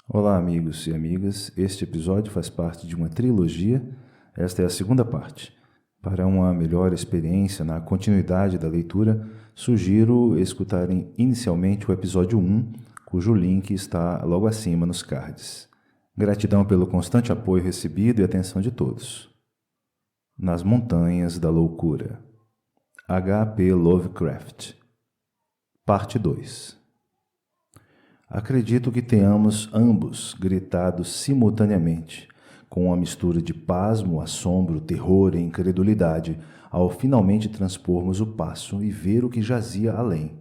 Olá, amigos e amigas. Este episódio faz parte de uma trilogia. Esta é a segunda parte. Para uma melhor experiência na continuidade da leitura, sugiro escutarem inicialmente o episódio 1, cujo link está logo acima nos cards. Gratidão pelo constante apoio recebido e atenção de todos. Nas Montanhas da Loucura. H.P. Lovecraft. Parte 2. Acredito que tenhamos ambos gritado simultaneamente, com uma mistura de pasmo, assombro, terror e incredulidade, ao finalmente transpormos o passo e ver o que jazia além.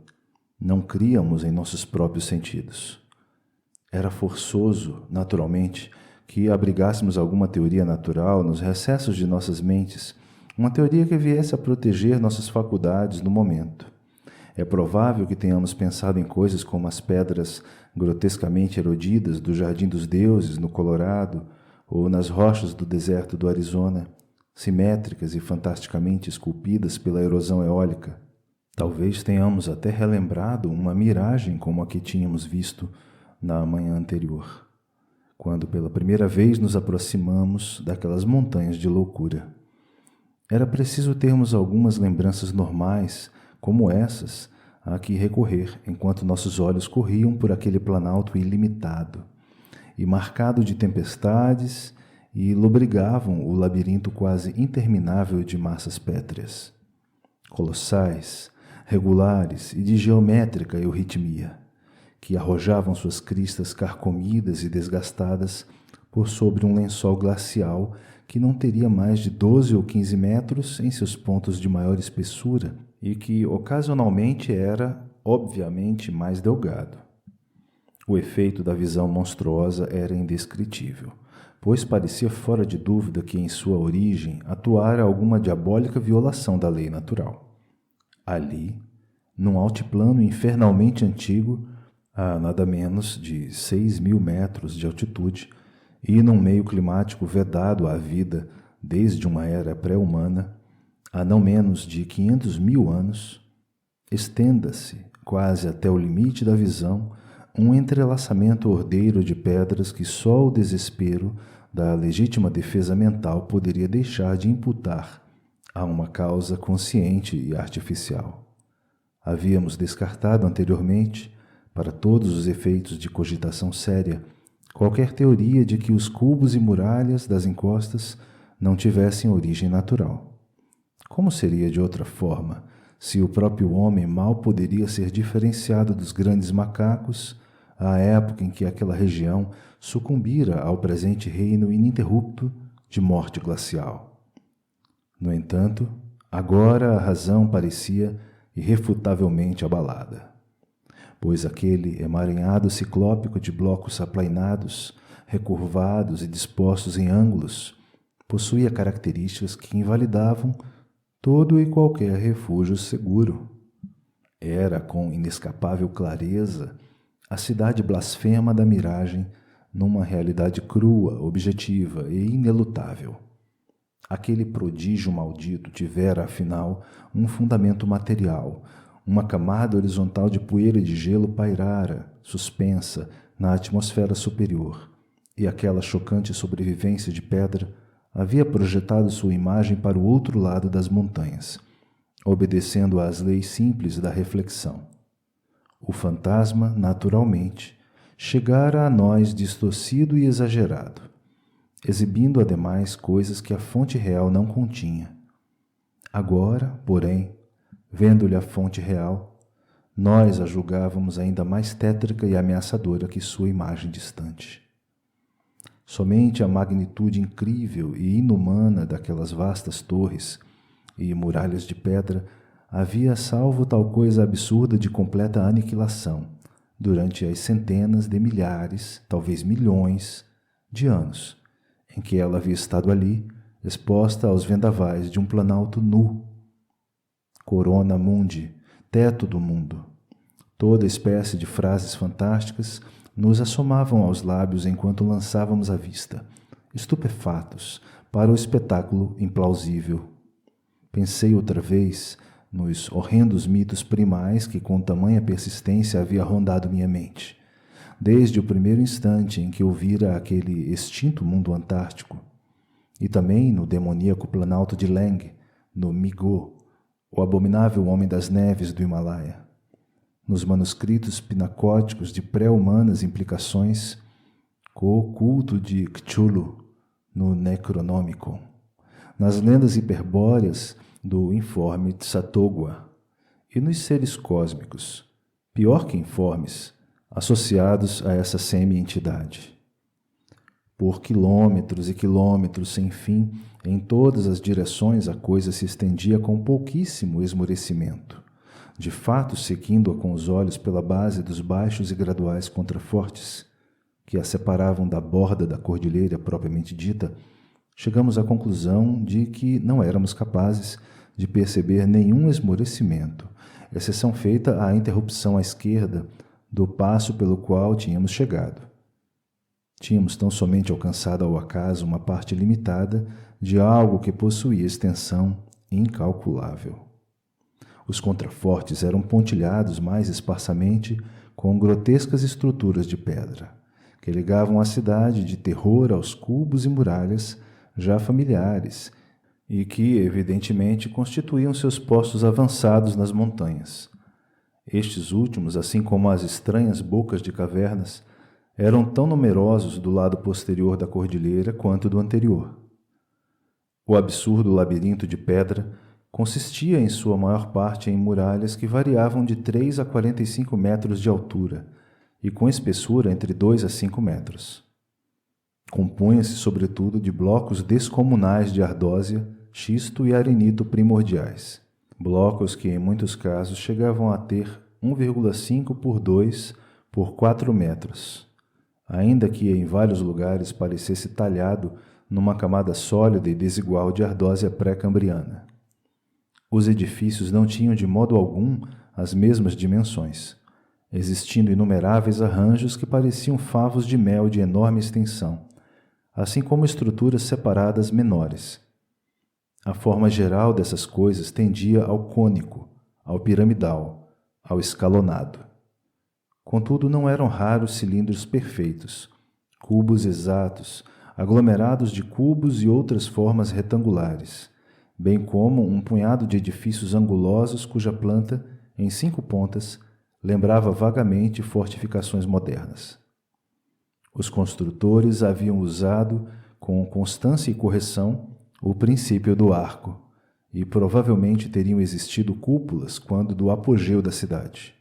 Não críamos em nossos próprios sentidos. Era forçoso, naturalmente, que abrigássemos alguma teoria natural nos recessos de nossas mentes, uma teoria que viesse a proteger nossas faculdades no momento. É provável que tenhamos pensado em coisas como as pedras grotescamente erodidas do Jardim dos Deuses, no Colorado, ou nas rochas do deserto do Arizona, simétricas e fantasticamente esculpidas pela erosão eólica. Talvez tenhamos até relembrado uma miragem como a que tínhamos visto na manhã anterior, quando pela primeira vez nos aproximamos daquelas montanhas de loucura. Era preciso termos algumas lembranças normais, como essas, a que recorrer enquanto nossos olhos corriam por aquele planalto ilimitado, e marcado de tempestades, e lobrigavam o labirinto quase interminável de massas pétreas, colossais, regulares e de geométrica euritmia, que arrojavam suas cristas carcomidas e desgastadas por sobre um lençol glacial que não teria mais de 12 ou 15 metros em seus pontos de maior espessura e que ocasionalmente era, obviamente, mais delgado. O efeito da visão monstruosa era indescritível, pois parecia fora de dúvida que em sua origem atuara alguma diabólica violação da lei natural. Ali, num altiplano infernalmente antigo, a nada menos de 6.000 metros de altitude, e num meio climático vedado à vida desde uma era pré-humana, há não menos de 500.000 anos, estenda-se, quase até o limite da visão, um entrelaçamento ordeiro de pedras que só o desespero da legítima defesa mental poderia deixar de imputar a uma causa consciente e artificial. Havíamos descartado anteriormente, para todos os efeitos de cogitação séria, qualquer teoria de que os cubos e muralhas das encostas não tivessem origem natural. Como seria de outra forma, se o próprio homem mal poderia ser diferenciado dos grandes macacos, à época em que aquela região sucumbira ao presente reino ininterrupto de morte glacial? No entanto, agora a razão parecia irrefutavelmente abalada, pois aquele emaranhado ciclópico de blocos aplainados, recurvados e dispostos em ângulos, possuía características que invalidavam todo e qualquer refúgio seguro. Era, com inescapável clareza, a cidade blasfema da miragem numa realidade crua, objetiva e inelutável. Aquele prodígio maldito tivera, afinal, um fundamento material. Uma camada horizontal de poeira e de gelo pairara, suspensa, na atmosfera superior, e aquela chocante sobrevivência de pedra havia projetado sua imagem para o outro lado das montanhas, obedecendo às leis simples da reflexão. O fantasma, naturalmente, chegara a nós distorcido e exagerado, exibindo ademais coisas que a fonte real não continha. Agora, porém, vendo-lhe a fonte real, nós a julgávamos ainda mais tétrica e ameaçadora que sua imagem distante. Somente a magnitude incrível e inumana daquelas vastas torres e muralhas de pedra havia salvo tal coisa absurda de completa aniquilação durante as centenas de milhares, talvez milhões, de anos em que ela havia estado ali, exposta aos vendavais de um planalto nu. Corona mundi, teto do mundo. Toda espécie de frases fantásticas nos assomavam aos lábios enquanto lançávamos a vista, estupefatos, para o espetáculo implausível. Pensei outra vez nos horrendos mitos primais que com tamanha persistência havia rondado minha mente, desde o primeiro instante em que ouvira aquele extinto mundo antártico, e também no demoníaco planalto de Leng, no Migo, o abominável homem das neves do Himalaia, nos manuscritos pinacóticos de pré-humanas implicações, com o culto de Cthulhu no Necronomicon, nas lendas hiperbóreas do informe Tsatogwa e nos seres cósmicos, pior que informes, associados a essa semi-entidade. Por quilômetros e quilômetros sem fim, em todas as direções a coisa se estendia com pouquíssimo esmorecimento, de fato seguindo-a com os olhos pela base dos baixos e graduais contrafortes, que a separavam da borda da cordilheira propriamente dita. Chegamos à conclusão de que não éramos capazes de perceber nenhum esmorecimento, exceção feita à interrupção à esquerda do passo pelo qual tínhamos chegado. Tínhamos tão somente alcançado ao acaso uma parte limitada de algo que possuía extensão incalculável. Os contrafortes eram pontilhados mais esparsamente com grotescas estruturas de pedra, que ligavam a cidade de terror aos cubos e muralhas já familiares e que, evidentemente, constituíam seus postos avançados nas montanhas. Estes últimos, assim como as estranhas bocas de cavernas, eram tão numerosos do lado posterior da cordilheira quanto do anterior. O absurdo labirinto de pedra consistia em sua maior parte em muralhas que variavam de 3 a 45 metros de altura e com espessura entre 2 a 5 metros. Compunha-se, sobretudo, de blocos descomunais de ardósia, xisto e arenito primordiais, blocos que, em muitos casos, chegavam a ter 1,5 por 2 por 4 metros, ainda que em vários lugares parecesse talhado numa camada sólida e desigual de ardósia pré-cambriana. Os edifícios não tinham de modo algum as mesmas dimensões, existindo inumeráveis arranjos que pareciam favos de mel de enorme extensão, assim como estruturas separadas menores. A forma geral dessas coisas tendia ao cônico, ao piramidal, ao escalonado. Contudo, não eram raros cilindros perfeitos, cubos exatos, aglomerados de cubos e outras formas retangulares, bem como um punhado de edifícios angulosos cuja planta, em 5 pontas, lembrava vagamente fortificações modernas. Os construtores haviam usado, com constância e correção, o princípio do arco, e provavelmente teriam existido cúpulas quando do apogeu da cidade.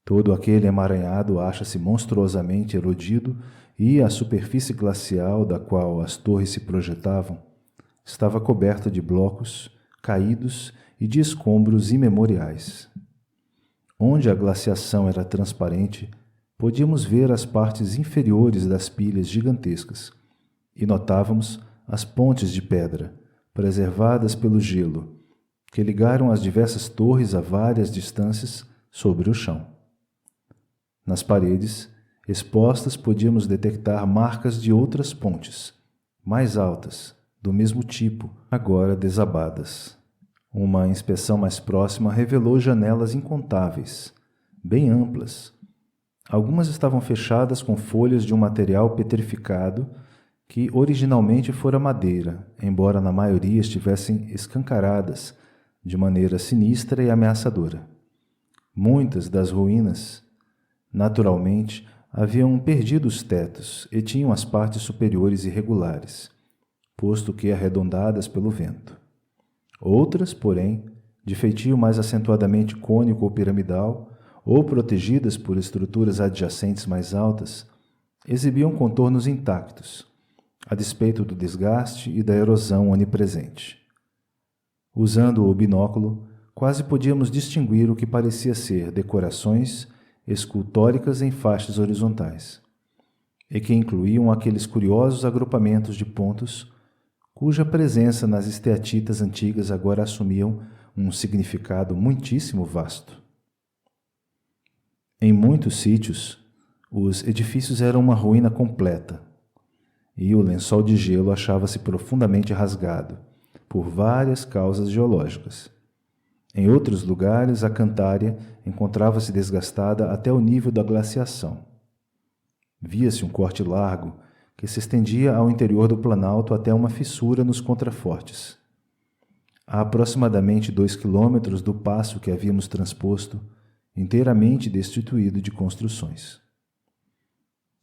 Todo aquele emaranhado acha-se monstruosamente erodido e a superfície glacial da qual as torres se projetavam estava coberta de blocos caídos e de escombros imemoriais. Onde a glaciação era transparente, podíamos ver as partes inferiores das pilhas gigantescas e notávamos as pontes de pedra, preservadas pelo gelo, que ligaram as diversas torres a várias distâncias sobre o chão. Nas paredes, expostas, podíamos detectar marcas de outras pontes, mais altas, do mesmo tipo, agora desabadas. Uma inspeção mais próxima revelou janelas incontáveis, bem amplas. Algumas estavam fechadas com folhas de um material petrificado que originalmente fora madeira, embora na maioria estivessem escancaradas de maneira sinistra e ameaçadora. Muitas das ruínas, naturalmente, haviam perdido os tetos e tinham as partes superiores irregulares, posto que arredondadas pelo vento. Outras, porém, de feitio mais acentuadamente cônico ou piramidal, ou protegidas por estruturas adjacentes mais altas, exibiam contornos intactos, a despeito do desgaste e da erosão onipresente. Usando o binóculo, quase podíamos distinguir o que parecia ser decorações escultóricas em faixas horizontais, e que incluíam aqueles curiosos agrupamentos de pontos cuja presença nas esteatitas antigas agora assumiam um significado muitíssimo vasto. Em muitos sítios, os edifícios eram uma ruína completa, e o lençol de gelo achava-se profundamente rasgado, por várias causas geológicas. Em outros lugares, a cantária encontrava-se desgastada até o nível da glaciação, Via-se um corte largo que se estendia ao interior do planalto até uma fissura nos contrafortes. A aproximadamente 2 quilômetros do passo que havíamos transposto, inteiramente destituído de construções.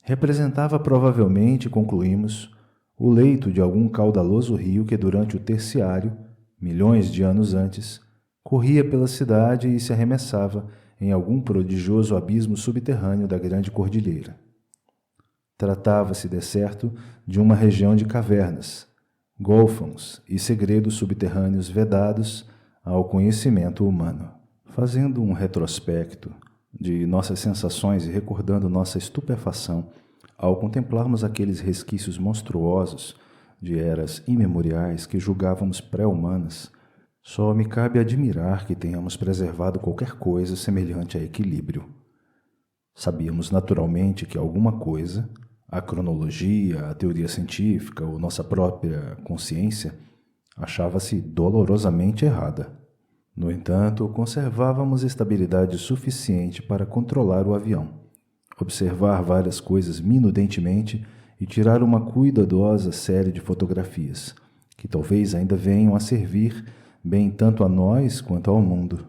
Representava provavelmente, concluímos, o leito de algum caudaloso rio que durante o terciário, milhões de anos antes, corria pela cidade e se arremessava em algum prodigioso abismo subterrâneo da grande cordilheira. Tratava-se, de certo, de uma região de cavernas, golfões e segredos subterrâneos vedados ao conhecimento humano. Fazendo um retrospecto de nossas sensações e recordando nossa estupefação ao contemplarmos aqueles resquícios monstruosos de eras imemoriais que julgávamos pré-humanas, só me cabe admirar que tenhamos preservado qualquer coisa semelhante a equilíbrio. Sabíamos naturalmente que alguma coisa, a cronologia, a teoria científica ou nossa própria consciência, achava-se dolorosamente errada. No entanto, conservávamos estabilidade suficiente para controlar o avião, observar várias coisas minudentemente e tirar uma cuidadosa série de fotografias, que talvez ainda venham a servir bem tanto a nós quanto ao mundo.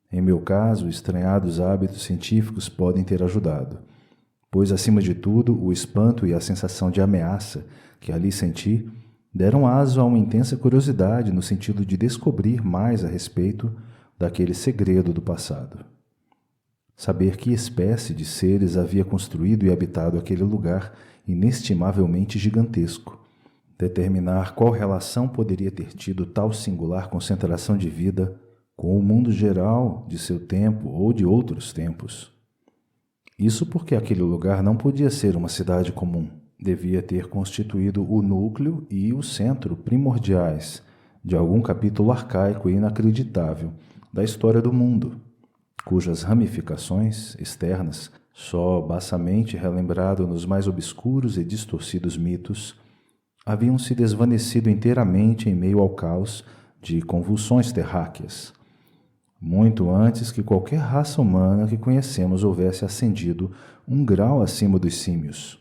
Em meu caso, estranhados hábitos científicos podem ter ajudado, pois, acima de tudo, o espanto e a sensação de ameaça que ali senti deram aso a uma intensa curiosidade no sentido de descobrir mais a respeito daquele segredo do passado. Saber que espécie de seres havia construído e habitado aquele lugar inestimavelmente gigantesco. Determinar qual relação poderia ter tido tal singular concentração de vida com o mundo geral de seu tempo ou de outros tempos. Isso porque aquele lugar não podia ser uma cidade comum. Devia ter constituído o núcleo e o centro primordiais de algum capítulo arcaico e inacreditável da história do mundo, cujas ramificações externas, só baçamente relembrado nos mais obscuros e distorcidos mitos, haviam se desvanecido inteiramente em meio ao caos de convulsões terráqueas, muito antes que qualquer raça humana que conhecemos houvesse ascendido um grau acima dos símios.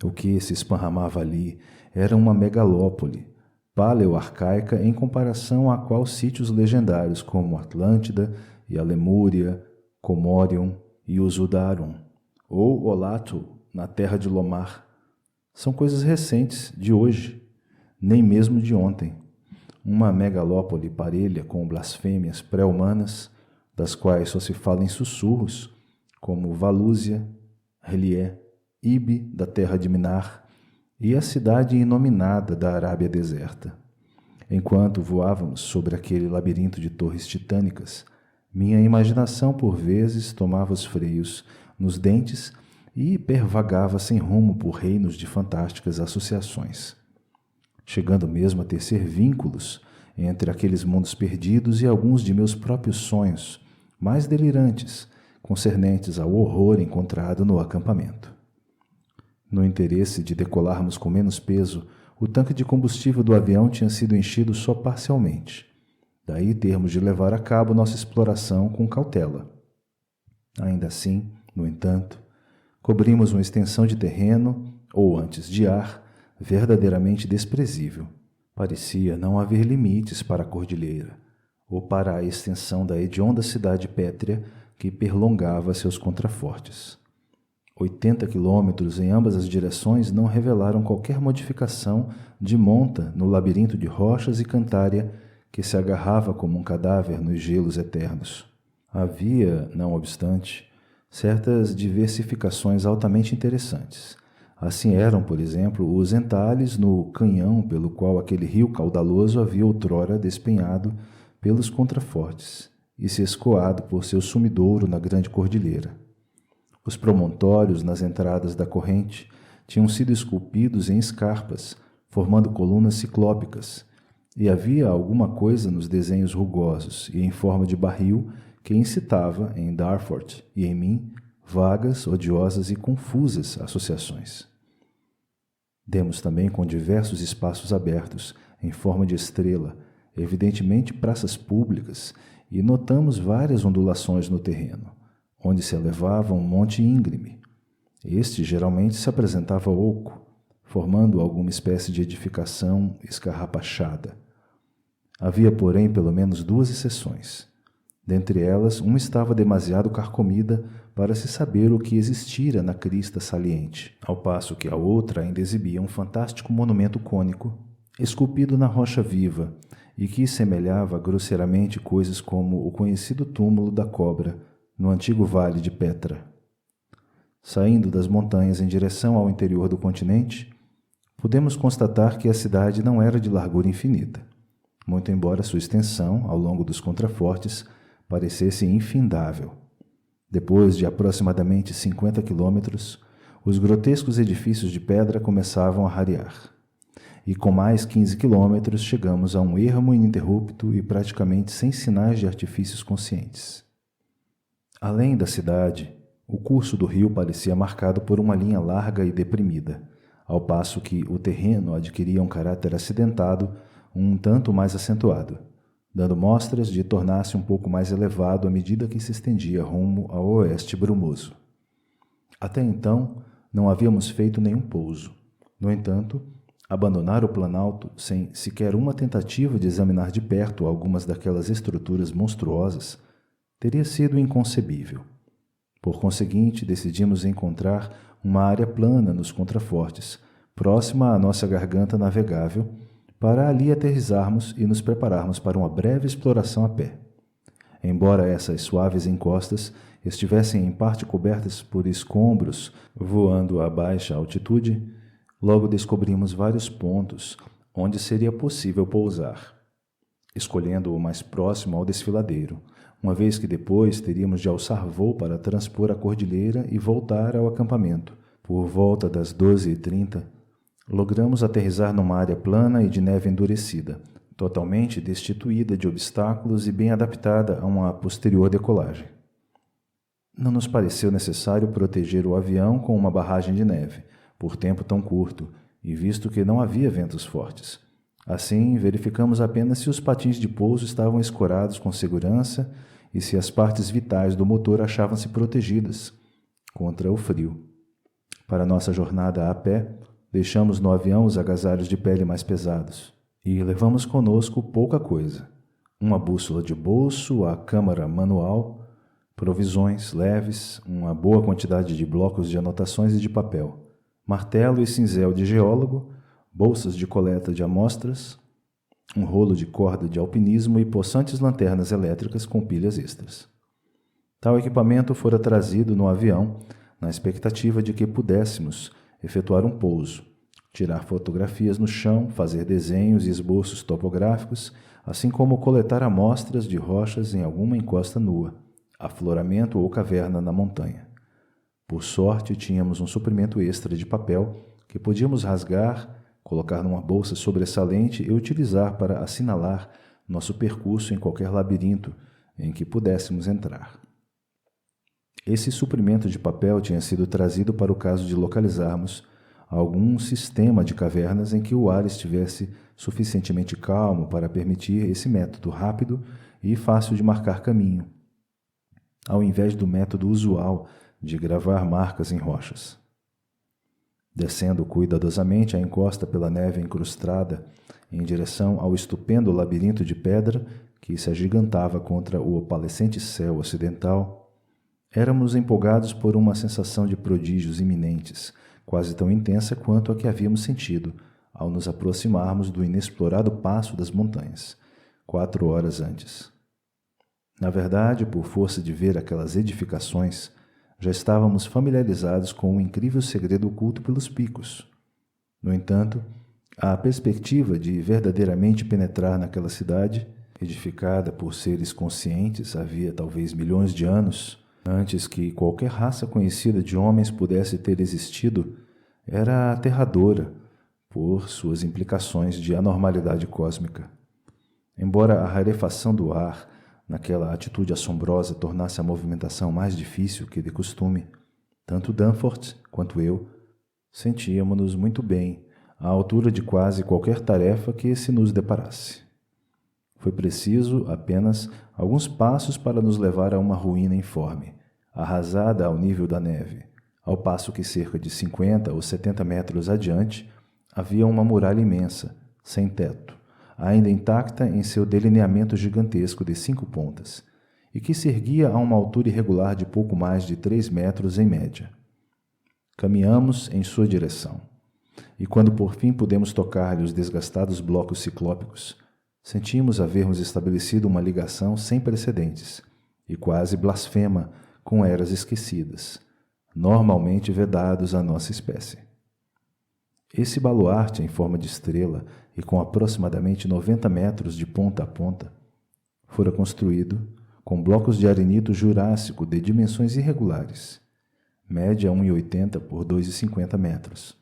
O que se esparramava ali era uma megalópole, paleo-arcaica em comparação a qual sítios legendários como Atlântida e a Lemúria, Comorion e Usudarum, ou Olatu, na terra de Lomar, são coisas recentes, de hoje, nem mesmo de ontem. Uma megalópole parelha com blasfêmias pré-humanas, das quais só se fala em sussurros, como Valúzia, Relié, Ibe, da terra de Minar, e a cidade inominada da Arábia deserta. Enquanto voávamos sobre aquele labirinto de torres titânicas, minha imaginação por vezes tomava os freios nos dentes e pervagava sem rumo por reinos de fantásticas associações, chegando mesmo a tecer vínculos entre aqueles mundos perdidos e alguns de meus próprios sonhos, mais delirantes, concernentes ao horror encontrado no acampamento. No interesse de decolarmos com menos peso, o tanque de combustível do avião tinha sido enchido só parcialmente. Daí termos de levar a cabo nossa exploração com cautela. Ainda assim, no entanto, cobrimos uma extensão de terreno, ou antes de ar, verdadeiramente desprezível. Parecia não haver limites para a cordilheira, ou para a extensão da hedionda cidade pétrea que perlongava seus contrafortes. 80 quilômetros em ambas as direções não revelaram qualquer modificação de monta no labirinto de rochas e cantária que se agarrava como um cadáver nos gelos eternos. Havia, não obstante, certas diversificações altamente interessantes. Assim eram, por exemplo, os entalhes no canhão pelo qual aquele rio caudaloso havia outrora despenhado pelos contrafortes e se escoado por seu sumidouro na grande cordilheira. Os promontórios nas entradas da corrente tinham sido esculpidos em escarpas, formando colunas ciclópicas, e havia alguma coisa nos desenhos rugosos e em forma de barril que incitava, em Darfort e em mim, vagas, odiosas e confusas associações. Demos também com diversos espaços abertos, em forma de estrela, evidentemente praças públicas, e notamos várias ondulações no terreno, onde se elevava um monte íngreme. Este geralmente se apresentava oco, formando alguma espécie de edificação escarrapachada. Havia, porém, pelo menos 2 exceções. Dentre elas, uma estava demasiado carcomida para se saber o que existira na crista saliente, ao passo que a outra ainda exibia um fantástico monumento cônico, esculpido na rocha viva, e que semelhava grosseiramente coisas como o conhecido túmulo da cobra, no antigo vale de Petra. Saindo das montanhas em direção ao interior do continente, podemos constatar que a cidade não era de largura infinita, muito embora sua extensão, ao longo dos contrafortes, parecesse infindável. Depois de aproximadamente 50 quilômetros, os grotescos edifícios de pedra começavam a rarear. E com mais 15 quilômetros chegamos a um ermo ininterrupto e praticamente sem sinais de artifícios conscientes. Além da cidade, o curso do rio parecia marcado por uma linha larga e deprimida, ao passo que o terreno adquiria um caráter acidentado, um tanto mais acentuado, dando mostras de tornar-se um pouco mais elevado à medida que se estendia rumo ao oeste brumoso. Até então, não havíamos feito nenhum pouso. No entanto, abandonar o planalto sem sequer uma tentativa de examinar de perto algumas daquelas estruturas monstruosas teria sido inconcebível. Por conseguinte, decidimos encontrar uma área plana nos contrafortes, próxima à nossa garganta navegável, para ali aterrissarmos e nos prepararmos para uma breve exploração a pé. Embora essas suaves encostas estivessem em parte cobertas por escombros voando a baixa altitude, logo descobrimos vários pontos onde seria possível pousar, escolhendo o mais próximo ao desfiladeiro, uma vez que depois teríamos de alçar voo para transpor a cordilheira e voltar ao acampamento. Por volta das 12h30, logramos aterrissar numa área plana e de neve endurecida, totalmente destituída de obstáculos e bem adaptada a uma posterior decolagem. Não nos pareceu necessário proteger o avião com uma barragem de neve, por tempo tão curto, e visto que não havia ventos fortes. Assim, verificamos apenas se os patins de pouso estavam escorados com segurança e se as partes vitais do motor achavam-se protegidas contra o frio. Para nossa jornada a pé, deixamos no avião os agasalhos de pele mais pesados e levamos conosco pouca coisa. Uma bússola de bolso, a câmara manual, provisões leves, uma boa quantidade de blocos de anotações e de papel, martelo e cinzel de geólogo, bolsas de coleta de amostras, um rolo de corda de alpinismo e possantes lanternas elétricas com pilhas extras. Tal equipamento fora trazido no avião na expectativa de que pudéssemos efetuar um pouso, tirar fotografias no chão, fazer desenhos e esboços topográficos, assim como coletar amostras de rochas em alguma encosta nua, afloramento ou caverna na montanha. Por sorte, tínhamos um suprimento extra de papel que podíamos rasgar, colocar numa bolsa sobressalente e utilizar para assinalar nosso percurso em qualquer labirinto em que pudéssemos entrar. Esse suprimento de papel tinha sido trazido para o caso de localizarmos algum sistema de cavernas em que o ar estivesse suficientemente calmo para permitir esse método rápido e fácil de marcar caminho, ao invés do método usual de gravar marcas em rochas. Descendo cuidadosamente a encosta pela neve incrustada em direção ao estupendo labirinto de pedra que se agigantava contra o opalescente céu ocidental, éramos empolgados por uma sensação de prodígios iminentes, quase tão intensa quanto a que havíamos sentido ao nos aproximarmos do inexplorado passo das montanhas, 4 horas antes. Na verdade, por força de ver aquelas edificações, já estávamos familiarizados com o incrível segredo oculto pelos picos. No entanto, a perspectiva de verdadeiramente penetrar naquela cidade, edificada por seres conscientes havia talvez milhões de anos, antes que qualquer raça conhecida de homens pudesse ter existido, era aterradora por suas implicações de anormalidade cósmica. Embora a rarefação do ar, naquela atitude assombrosa, tornasse a movimentação mais difícil que de costume, tanto Danforth quanto eu sentíamos-nos muito bem à altura de quase qualquer tarefa que se nos deparasse. Foi preciso apenas alguns passos para nos levar a uma ruína informe, arrasada ao nível da neve, ao passo que cerca de 50 ou 70 metros adiante havia uma muralha imensa, sem teto, ainda intacta em seu delineamento gigantesco de 5 pontas, e que se erguia a uma altura irregular de pouco mais de 3 metros em média. Caminhamos em sua direção, e quando por fim pudemos tocar-lhe os desgastados blocos ciclópicos, sentimos havermos estabelecido uma ligação sem precedentes e quase blasfema com eras esquecidas, normalmente vedados à nossa espécie. Esse baluarte em forma de estrela e com aproximadamente 90 metros de ponta a ponta, fora construído com blocos de arenito jurássico de dimensões irregulares, média 1,80 por 2,50 metros.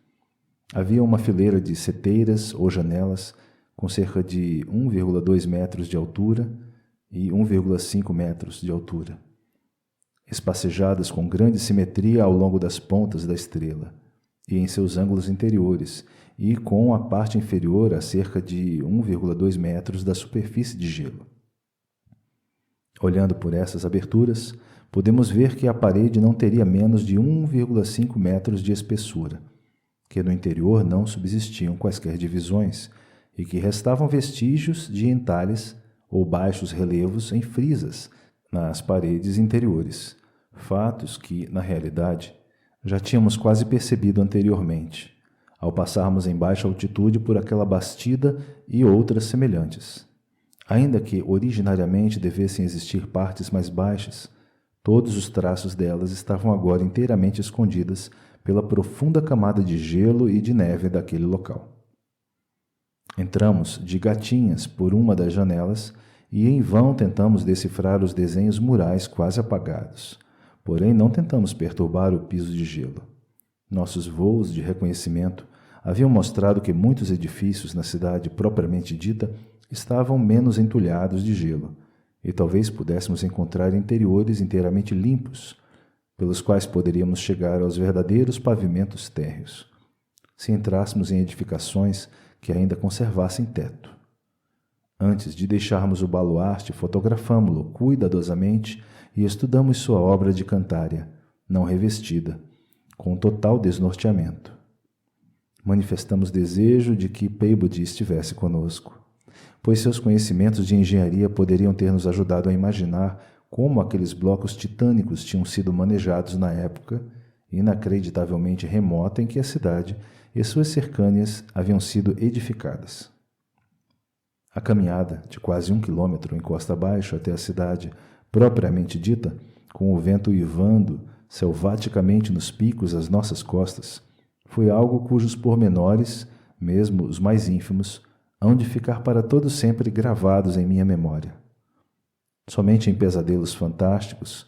Havia uma fileira de seteiras ou janelas com cerca de 1,2 metros de altura e 1,5 metros de altura, espacejadas com grande simetria ao longo das pontas da estrela e em seus ângulos interiores, e com a parte inferior a cerca de 1,2 metros da superfície de gelo. Olhando por essas aberturas, podemos ver que a parede não teria menos de 1,5 metros de espessura, que no interior não subsistiam quaisquer divisões e que restavam vestígios de entalhes ou baixos relevos em frisas nas paredes interiores, fatos que, na realidade, já tínhamos quase percebido anteriormente, ao passarmos em baixa altitude por aquela bastida e outras semelhantes. Ainda que originariamente devessem existir partes mais baixas, todos os traços delas estavam agora inteiramente escondidas pela profunda camada de gelo e de neve daquele local. Entramos de gatinhas por uma das janelas e em vão tentamos decifrar os desenhos murais quase apagados. Porém, não tentamos perturbar o piso de gelo. Nossos voos de reconhecimento haviam mostrado que muitos edifícios na cidade propriamente dita estavam menos entulhados de gelo, e talvez pudéssemos encontrar interiores inteiramente limpos, pelos quais poderíamos chegar aos verdadeiros pavimentos térreos, se entrássemos em edificações que ainda conservassem teto. Antes de deixarmos o baluarte, fotografamo-lo cuidadosamente e estudamos sua obra de cantária, não revestida, com total desnorteamento. Manifestamos desejo de que Peabody estivesse conosco, pois seus conhecimentos de engenharia poderiam ter nos ajudado a imaginar como aqueles blocos titânicos tinham sido manejados na época inacreditavelmente remota em que a cidade e suas cercâneas haviam sido edificadas. A caminhada de quase 1 quilômetro em costa abaixo até a cidade propriamente dita, com o vento uivando selvaticamente nos picos às nossas costas, foi algo cujos pormenores, mesmo os mais ínfimos, hão de ficar para todo sempre gravados em minha memória. Somente em pesadelos fantásticos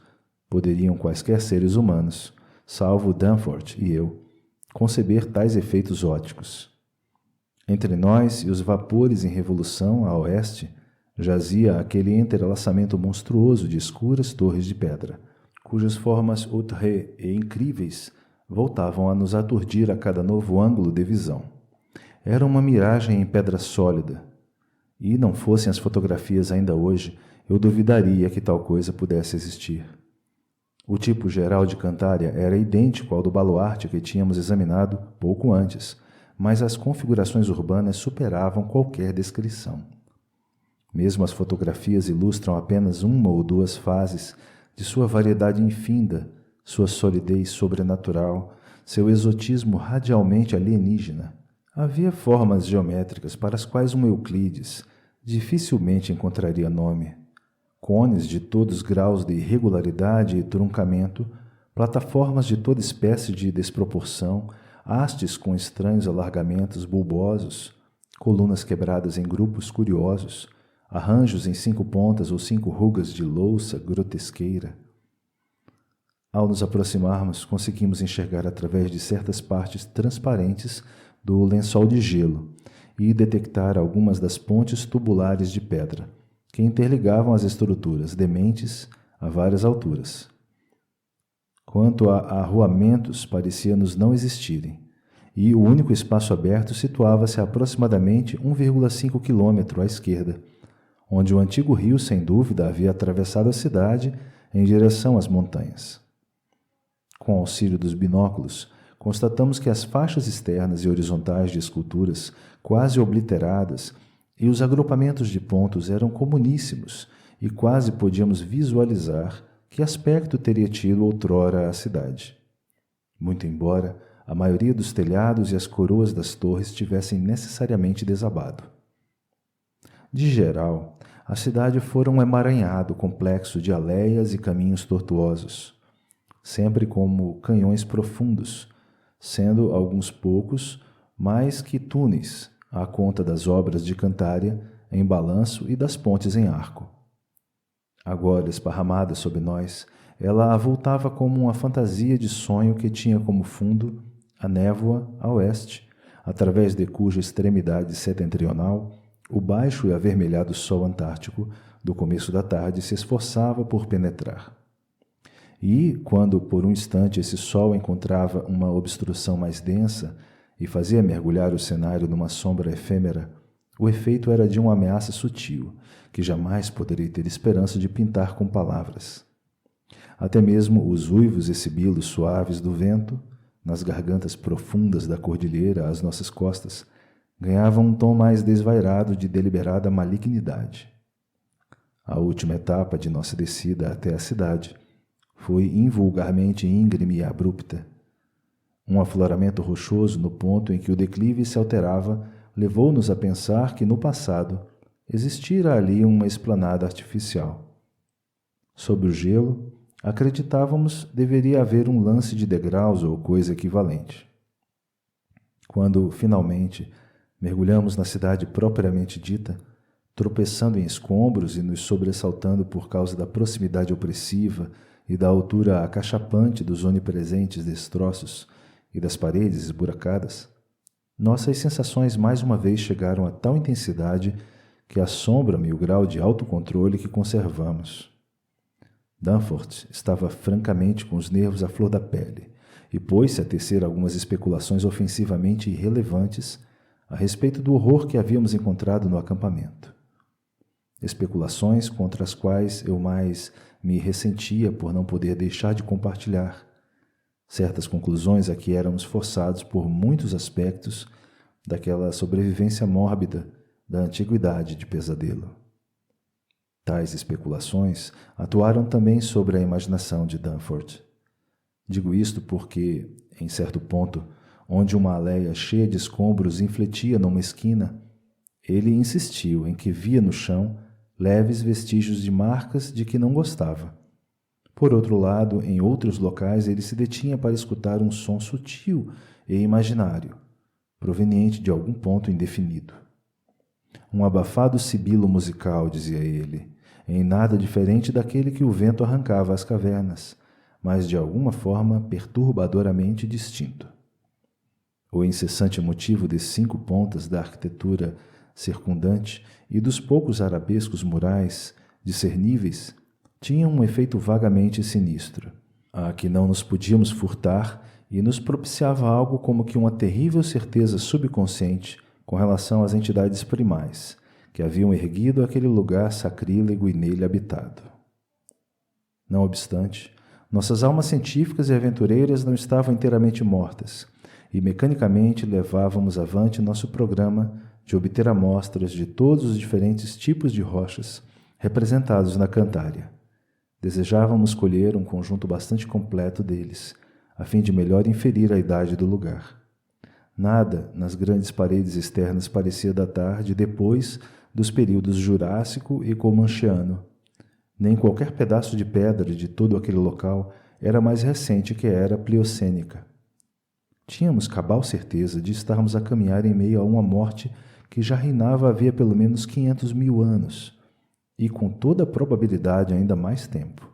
poderiam quaisquer seres humanos, salvo Danforth e eu, conceber tais efeitos ópticos. Entre nós e os vapores em revolução a oeste, jazia aquele entrelaçamento monstruoso de escuras torres de pedra, cujas formas outrées e incríveis voltavam a nos aturdir a cada novo ângulo de visão. Era uma miragem em pedra sólida, e não fossem as fotografias ainda hoje, eu duvidaria que tal coisa pudesse existir. O tipo geral de Cantária era idêntico ao do baluarte que tínhamos examinado pouco antes, mas as configurações urbanas superavam qualquer descrição. Mesmo as fotografias ilustram apenas uma ou duas fases de sua variedade infinda, sua solidez sobrenatural, seu exotismo radialmente alienígena. Havia formas geométricas para as quais um Euclides dificilmente encontraria nome. Cones de todos os graus de irregularidade e truncamento, plataformas de toda espécie de desproporção, hastes com estranhos alargamentos bulbosos, colunas quebradas em grupos curiosos, arranjos em 5 pontas ou 5 rugas de louça grotesqueira. Ao nos aproximarmos, conseguimos enxergar através de certas partes transparentes do lençol de gelo e detectar algumas das pontes tubulares de pedra que interligavam as estruturas dementes a várias alturas. Quanto a arruamentos, parecia-nos não existirem, e o único espaço aberto situava-se a aproximadamente 1,5 quilômetro à esquerda, onde o antigo rio, sem dúvida, havia atravessado a cidade em direção às montanhas. Com auxílio dos binóculos, constatamos que as faixas externas e horizontais de esculturas, quase obliteradas, e os agrupamentos de pontos eram comuníssimos, e quase podíamos visualizar que aspecto teria tido outrora a cidade. Muito embora a maioria dos telhados e as coroas das torres tivessem necessariamente desabado. De geral, a cidade fora um emaranhado complexo de aléias e caminhos tortuosos, sempre como canhões profundos, sendo alguns poucos mais que túneis, à conta das obras de Cantária em balanço e das pontes em arco. Agora esparramada sob nós, ela avultava como uma fantasia de sonho que tinha como fundo a névoa a oeste, através de cuja extremidade setentrional o baixo e avermelhado sol antártico do começo da tarde se esforçava por penetrar. E, quando por um instante esse sol encontrava uma obstrução mais densa e fazia mergulhar o cenário numa sombra efêmera, o efeito era de uma ameaça sutil, que jamais poderei ter esperança de pintar com palavras. Até mesmo os uivos e sibilos suaves do vento, nas gargantas profundas da cordilheira às nossas costas, ganhavam um tom mais desvairado de deliberada malignidade. A última etapa de nossa descida até a cidade foi invulgarmente íngreme e abrupta. Um afloramento rochoso no ponto em que o declive se alterava levou-nos a pensar que, no passado, existira ali uma esplanada artificial. Sob o gelo, acreditávamos deveria haver um lance de degraus ou coisa equivalente. Quando, finalmente, mergulhamos na cidade propriamente dita, tropeçando em escombros e nos sobressaltando por causa da proximidade opressiva e da altura acachapante dos onipresentes destroços e das paredes esburacadas, nossas sensações mais uma vez chegaram a tal intensidade que assombra-me o grau de autocontrole que conservamos. Danforth estava francamente com os nervos à flor da pele e pôs-se a tecer algumas especulações ofensivamente irrelevantes a respeito do horror que havíamos encontrado no acampamento. Especulações contra as quais eu mais me ressentia por não poder deixar de compartilhar, certas conclusões a que éramos forçados por muitos aspectos daquela sobrevivência mórbida da antiguidade de pesadelo. Tais especulações atuaram também sobre a imaginação de Danforth. Digo isto porque, em certo ponto, onde uma aléia cheia de escombros infletia numa esquina, ele insistiu em que via no chão leves vestígios de marcas de que não gostava. Por outro lado, em outros locais ele se detinha para escutar um som sutil e imaginário, proveniente de algum ponto indefinido. Um abafado sibilo musical, dizia ele, em nada diferente daquele que o vento arrancava às cavernas, mas de alguma forma perturbadoramente distinto. O incessante motivo de 5 pontas da arquitetura circundante e dos poucos arabescos murais discerníveis tinha um efeito vagamente sinistro, a que não nos podíamos furtar e nos propiciava algo como que uma terrível certeza subconsciente com relação às entidades primais que haviam erguido aquele lugar sacrílego e nele habitado. Não obstante, nossas almas científicas e aventureiras não estavam inteiramente mortas, e mecanicamente levávamos avante nosso programa de obter amostras de todos os diferentes tipos de rochas representados na Cantária. Desejávamos colher um conjunto bastante completo deles, a fim de melhor inferir a idade do lugar. Nada nas grandes paredes externas parecia datar de depois dos períodos Jurássico e Comanchiano. Nem qualquer pedaço de pedra de todo aquele local era mais recente que a era Pliocênica. Tínhamos cabal certeza de estarmos a caminhar em meio a uma morte que já reinava havia pelo menos 500.000 anos, e com toda a probabilidade ainda mais tempo.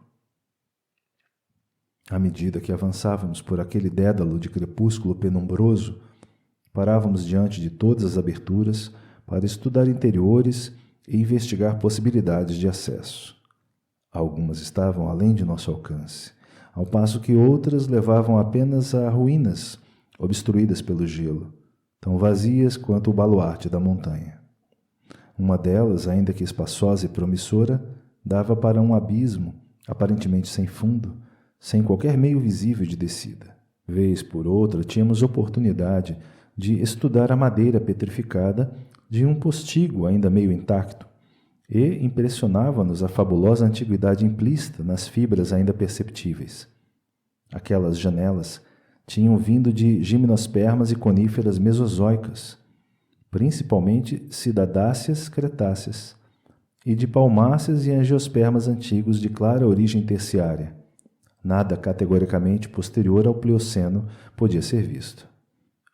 À medida que avançávamos por aquele dédalo de crepúsculo penumbroso, parávamos diante de todas as aberturas para estudar interiores e investigar possibilidades de acesso. Algumas estavam além de nosso alcance, ao passo que outras levavam apenas a ruínas obstruídas pelo gelo, tão vazias quanto o baluarte da montanha. Uma delas, ainda que espaçosa e promissora, dava para um abismo, aparentemente sem fundo, sem qualquer meio visível de descida. Vez por outra, tínhamos oportunidade de estudar a madeira petrificada de um postigo ainda meio intacto, e impressionava-nos a fabulosa antiguidade implícita nas fibras ainda perceptíveis. Aquelas janelas tinham vindo de gimnospermas e coníferas mesozoicas, principalmente cidadáceas cretáceas, e de palmáceas e angiospermas antigos de clara origem terciária. Nada categoricamente posterior ao Plioceno podia ser visto.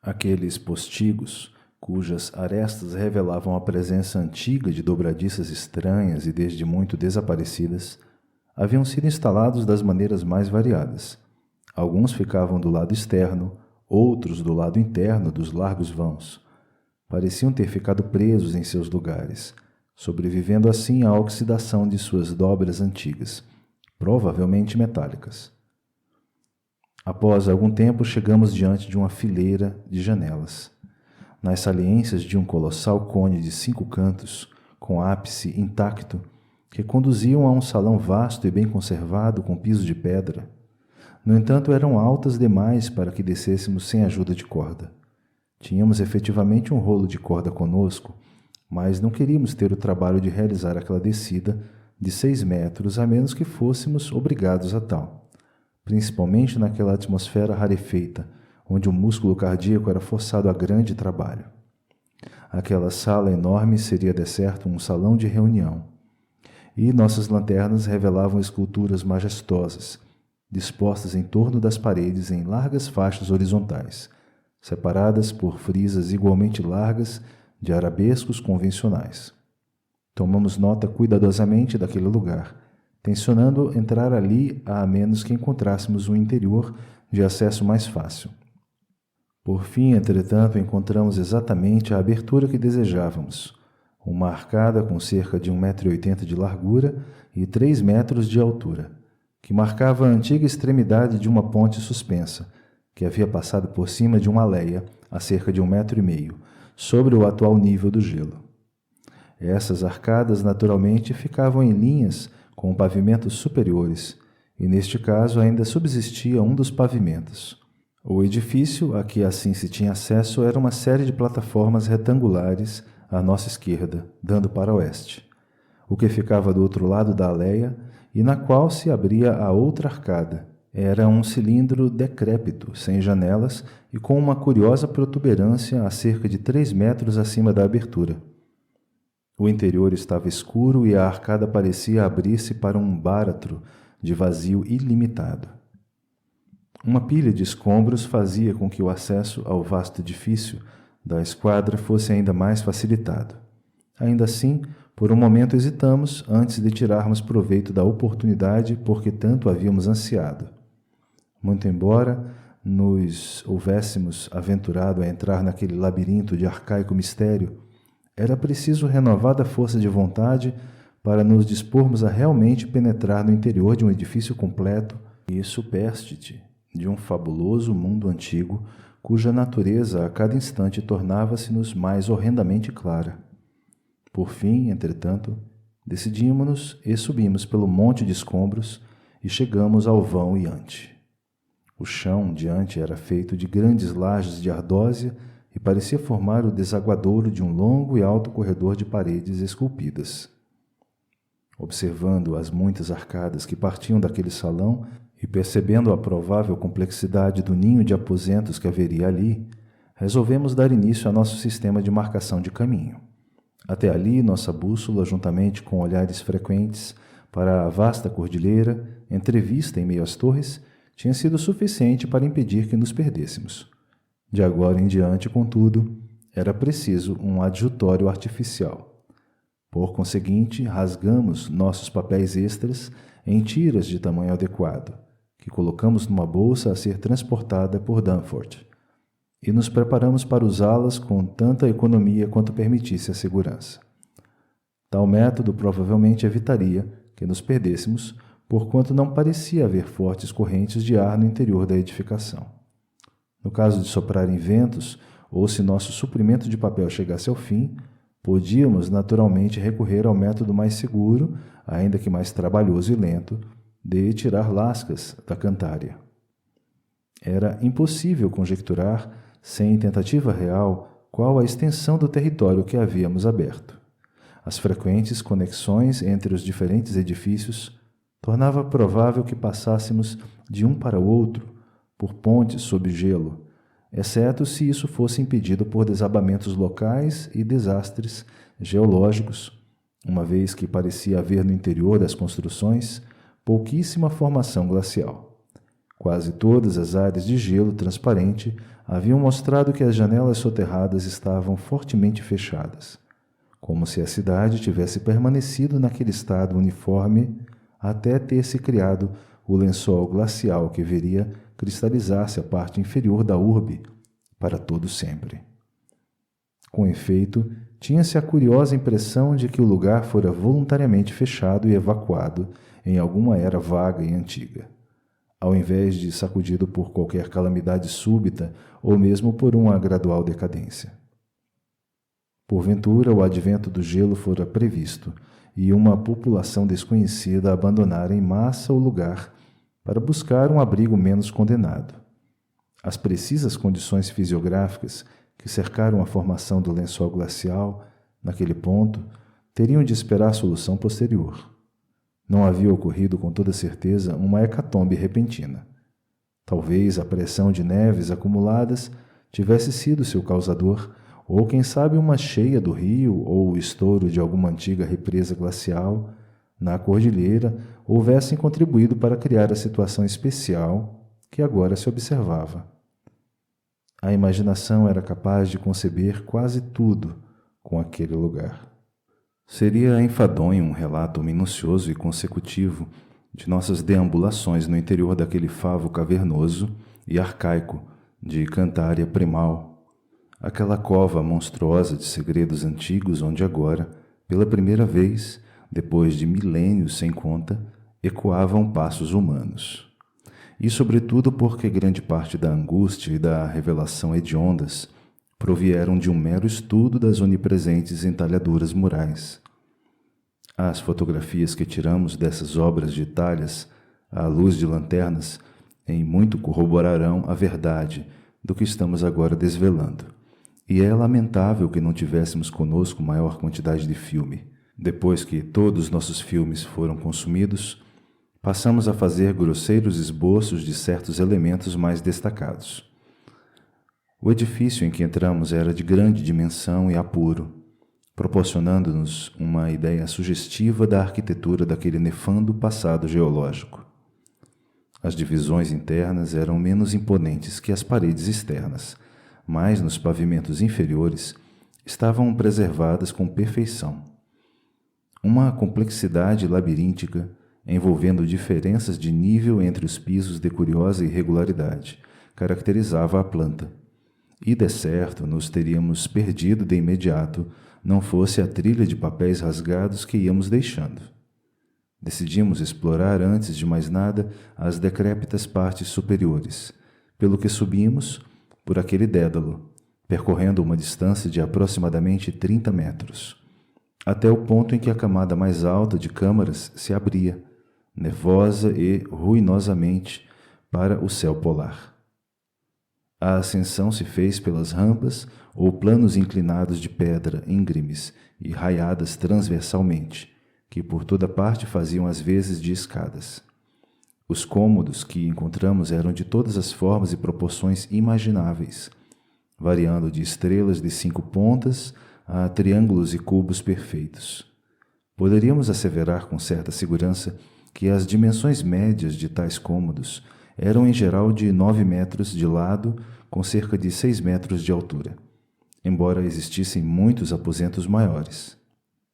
Aqueles postigos, cujas arestas revelavam a presença antiga de dobradiças estranhas e desde muito desaparecidas, haviam sido instalados das maneiras mais variadas. Alguns ficavam do lado externo, outros do lado interno dos largos vãos. Pareciam ter ficado presos em seus lugares, sobrevivendo assim à oxidação de suas dobras antigas, provavelmente metálicas. Após algum tempo, chegamos diante de uma fileira de janelas. Nas saliências de um colossal cone de 5 cantos, com ápice intacto, que conduziam a um salão vasto e bem conservado com piso de pedra. No entanto, eram altas demais para que descêssemos sem ajuda de corda. Tínhamos efetivamente um rolo de corda conosco, mas não queríamos ter o trabalho de realizar aquela descida de 6 metros, a menos que fôssemos obrigados a tal, principalmente naquela atmosfera rarefeita, onde o músculo cardíaco era forçado a grande trabalho. Aquela sala enorme seria, de certo, um salão de reunião, e nossas lanternas revelavam esculturas majestosas, dispostas em torno das paredes em largas faixas horizontais, separadas por frisas igualmente largas de arabescos convencionais. Tomamos nota cuidadosamente daquele lugar, tencionando entrar ali a menos que encontrássemos um interior de acesso mais fácil. Por fim, entretanto, encontramos exatamente a abertura que desejávamos, uma arcada com cerca de 1,80 m de largura e 3 metros de altura, que marcava a antiga extremidade de uma ponte suspensa, que havia passado por cima de uma aléia a cerca de 1,5 m, sobre o atual nível do gelo. Essas arcadas, naturalmente, ficavam em linhas com pavimentos superiores, e neste caso ainda subsistia um dos pavimentos. O edifício a que assim se tinha acesso era uma série de plataformas retangulares à nossa esquerda, dando para o oeste, o que ficava do outro lado da aléia e na qual se abria a outra arcada. Era um cilindro decrépito, sem janelas e com uma curiosa protuberância a cerca de 3 metros acima da abertura. O interior estava escuro e a arcada parecia abrir-se para um báratro de vazio ilimitado. Uma pilha de escombros fazia com que o acesso ao vasto edifício da esquadra fosse ainda mais facilitado. Ainda assim, por um momento hesitamos antes de tirarmos proveito da oportunidade por que tanto havíamos ansiado. Muito embora nos houvéssemos aventurado a entrar naquele labirinto de arcaico mistério, era preciso renovada força de vontade para nos dispormos a realmente penetrar no interior de um edifício completo e supérstite de um fabuloso mundo antigo, cuja natureza a cada instante tornava-se-nos mais horrendamente clara. Por fim, entretanto, decidimos-nos e subimos pelo monte de escombros e chegamos ao vão iante. O chão diante era feito de grandes lajes de ardósia e parecia formar o desaguadouro de um longo e alto corredor de paredes esculpidas. Observando as muitas arcadas que partiam daquele salão e percebendo a provável complexidade do ninho de aposentos que haveria ali, resolvemos dar início a nosso sistema de marcação de caminho. Até ali, nossa bússola, juntamente com olhares frequentes para a vasta cordilheira, entrevista em meio às torres, tinha sido suficiente para impedir que nos perdêssemos. De agora em diante, contudo, era preciso um adjutório artificial. Por conseguinte, rasgamos nossos papéis extras em tiras de tamanho adequado, que colocamos numa bolsa a ser transportada por Danforth, e nos preparamos para usá-las com tanta economia quanto permitisse a segurança. Tal método provavelmente evitaria que nos perdêssemos, porquanto não parecia haver fortes correntes de ar no interior da edificação. No caso de soprarem ventos, ou se nosso suprimento de papel chegasse ao fim, podíamos naturalmente recorrer ao método mais seguro, ainda que mais trabalhoso e lento, de tirar lascas da Cantária. Era impossível conjecturar, sem tentativa real, qual a extensão do território que havíamos aberto. As frequentes conexões entre os diferentes edifícios tornava provável que passássemos de um para o outro por pontes sob gelo, exceto se isso fosse impedido por desabamentos locais e desastres geológicos, uma vez que parecia haver no interior das construções pouquíssima formação glacial. Quase todas as áreas de gelo transparente haviam mostrado que as janelas soterradas estavam fortemente fechadas, como se a cidade tivesse permanecido naquele estado uniforme até ter se criado o lençol glacial que viria cristalizar-se a parte inferior da urbe para todo sempre. Com efeito, tinha-se a curiosa impressão de que o lugar fora voluntariamente fechado e evacuado em alguma era vaga e antiga, ao invés de sacudido por qualquer calamidade súbita ou mesmo por uma gradual decadência. Porventura, o advento do gelo fora previsto e uma população desconhecida abandonara em massa o lugar para buscar um abrigo menos condenado. As precisas condições fisiográficas que cercaram a formação do lençol glacial, naquele ponto, teriam de esperar solução posterior. Não havia ocorrido com toda certeza uma hecatombe repentina. Talvez a pressão de neves acumuladas tivesse sido seu causador, ou quem sabe uma cheia do rio ou o estouro de alguma antiga represa glacial na cordilheira houvessem contribuído para criar a situação especial que agora se observava. A imaginação era capaz de conceber quase tudo com aquele lugar. Seria enfadonho um relato minucioso e consecutivo de nossas deambulações no interior daquele favo cavernoso e arcaico de Cantária Primal, aquela cova monstruosa de segredos antigos onde agora, pela primeira vez, depois de milênios sem conta, ecoavam passos humanos. E sobretudo porque grande parte da angústia e da revelação hediondas provieram de um mero estudo das onipresentes entalhaduras murais. As fotografias que tiramos dessas obras de talhas à luz de lanternas em muito corroborarão a verdade do que estamos agora desvelando. E é lamentável que não tivéssemos conosco maior quantidade de filme. Depois que todos os nossos filmes foram consumidos, passamos a fazer grosseiros esboços de certos elementos mais destacados. O edifício em que entramos era de grande dimensão e apuro, proporcionando-nos uma ideia sugestiva da arquitetura daquele nefando passado geológico. As divisões internas eram menos imponentes que as paredes externas, mas nos pavimentos inferiores estavam preservadas com perfeição. Uma complexidade labiríntica, envolvendo diferenças de nível entre os pisos de curiosa irregularidade, caracterizava a planta. E, de certo, nos teríamos perdido de imediato, não fosse a trilha de papéis rasgados que íamos deixando. Decidimos explorar, antes de mais nada, as decrépitas partes superiores, pelo que subimos por aquele dédalo, percorrendo uma distância de aproximadamente 30 metros, até o ponto em que a camada mais alta de câmaras se abria, nervosa e ruinosamente, para o céu polar. A ascensão se fez pelas rampas ou planos inclinados de pedra íngremes e raiadas transversalmente, que por toda parte faziam as vezes de escadas. Os cômodos que encontramos eram de todas as formas e proporções imagináveis, variando de estrelas de 5 pontas a triângulos e cubos perfeitos. Poderíamos asseverar com certa segurança que as dimensões médias de tais cômodos eram em geral de 9 metros de lado com cerca de 6 metros de altura, embora existissem muitos aposentos maiores.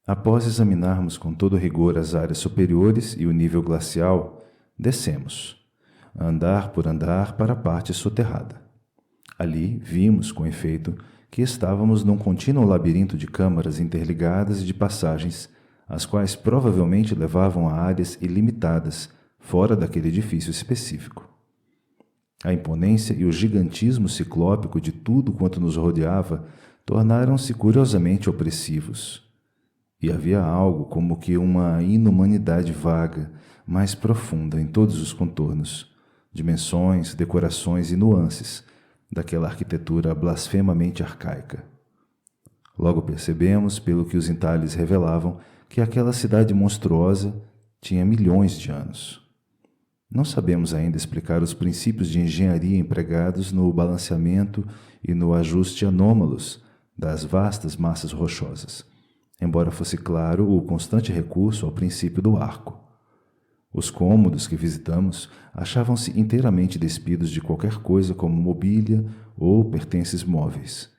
Após examinarmos com todo rigor as áreas superiores e o nível glacial, descemos, andar por andar, para a parte soterrada. Ali vimos, com efeito, que estávamos num contínuo labirinto de câmaras interligadas e de passagens, as quais provavelmente levavam a áreas ilimitadas, fora daquele edifício específico. A imponência e o gigantismo ciclópico de tudo quanto nos rodeava tornaram-se curiosamente opressivos. E havia algo como que uma inumanidade vaga, mais profunda em todos os contornos, dimensões, decorações e nuances daquela arquitetura blasfemamente arcaica. Logo percebemos, pelo que os entalhes revelavam, que aquela cidade monstruosa tinha milhões de anos. Não sabemos ainda explicar os princípios de engenharia empregados no balanceamento e no ajuste anômalos das vastas massas rochosas, embora fosse claro o constante recurso ao princípio do arco. Os cômodos que visitamos achavam-se inteiramente despidos de qualquer coisa como mobília ou pertences móveis,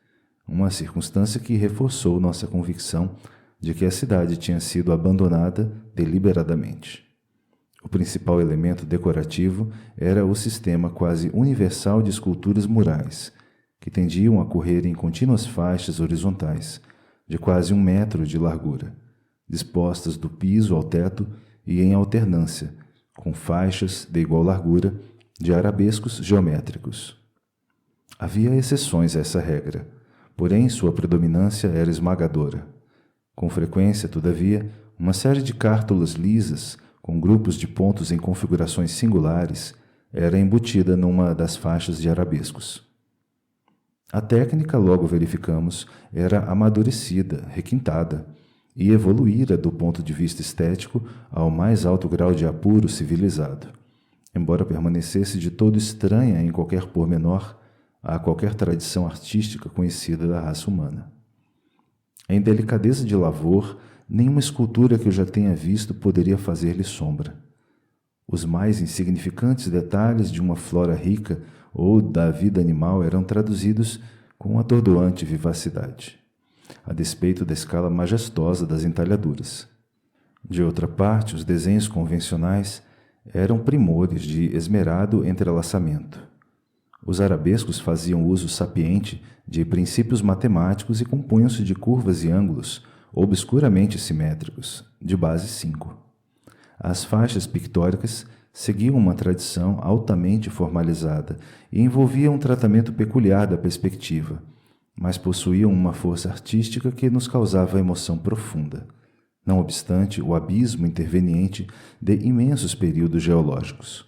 uma circunstância que reforçou nossa convicção de que a cidade tinha sido abandonada deliberadamente. O principal elemento decorativo era o sistema quase universal de esculturas murais, que tendiam a correr em contínuas faixas horizontais, de quase 1 metro de largura, dispostas do piso ao teto e em alternância, com faixas de igual largura de arabescos geométricos. Havia exceções a essa regra, porém sua predominância era esmagadora. Com frequência, todavia, uma série de cártulas lisas, com grupos de pontos em configurações singulares, era embutida numa das faixas de arabescos. A técnica, logo verificamos, era amadurecida, requintada, e evoluíra do ponto de vista estético ao mais alto grau de apuro civilizado, embora permanecesse de todo estranha em qualquer pormenor a qualquer tradição artística conhecida da raça humana. Em delicadeza de lavor, nenhuma escultura que eu já tenha visto poderia fazer-lhe sombra. Os mais insignificantes detalhes de uma flora rica ou da vida animal eram traduzidos com atordoante vivacidade, a despeito da escala majestosa das entalhaduras. De outra parte, os desenhos convencionais eram primores de esmerado entrelaçamento. Os arabescos faziam uso sapiente de princípios matemáticos e compunham-se de curvas e ângulos obscuramente simétricos, de base 5. As faixas pictóricas seguiam uma tradição altamente formalizada e envolviam um tratamento peculiar da perspectiva, mas possuíam uma força artística que nos causava emoção profunda, não obstante o abismo interveniente de imensos períodos geológicos.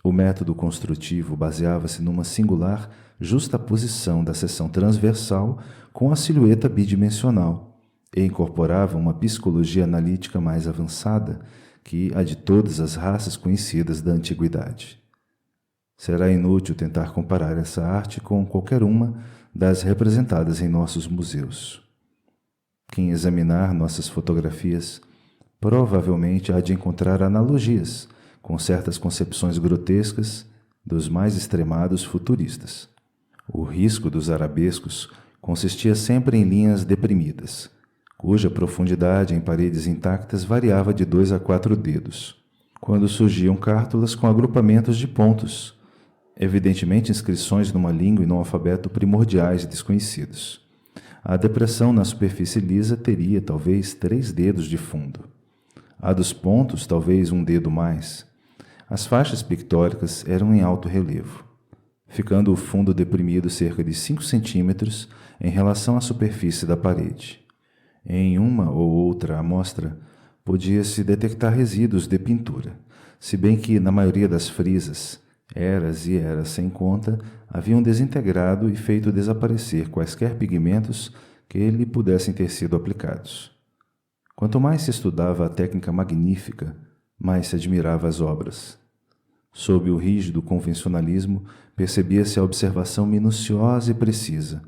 O método construtivo baseava-se numa singular justaposição da seção transversal com a silhueta bidimensional e incorporava uma psicologia analítica mais avançada que a de todas as raças conhecidas da antiguidade. Será inútil tentar comparar essa arte com qualquer uma das representadas em nossos museus. Quem examinar nossas fotografias provavelmente há de encontrar analogias com certas concepções grotescas dos mais extremados futuristas. O risco dos arabescos consistia sempre em linhas deprimidas, cuja profundidade em paredes intactas variava de 2 a 4 dedos, quando surgiam cártulas com agrupamentos de pontos, evidentemente inscrições numa língua e num alfabeto primordiais e desconhecidos. A depressão na superfície lisa teria talvez 3 dedos de fundo. A dos pontos, talvez 1 dedo mais. As faixas pictóricas eram em alto relevo, ficando o fundo deprimido cerca de 5 centímetros em relação à superfície da parede. Em uma ou outra amostra, podia-se detectar resíduos de pintura, se bem que, na maioria das frisas, eras e eras sem conta, haviam desintegrado e feito desaparecer quaisquer pigmentos que lhe pudessem ter sido aplicados. Quanto mais se estudava a técnica magnífica, mais se admirava as obras. Sob o rígido convencionalismo, percebia-se a observação minuciosa e precisa,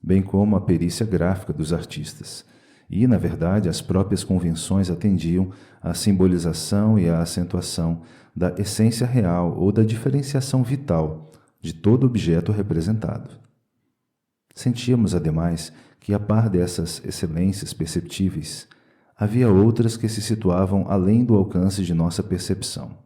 bem como a perícia gráfica dos artistas, e, na verdade, as próprias convenções atendiam à simbolização e à acentuação da essência real ou da diferenciação vital de todo objeto representado. Sentíamos, ademais, que, a par dessas excelências perceptíveis, havia outras que se situavam além do alcance de nossa percepção.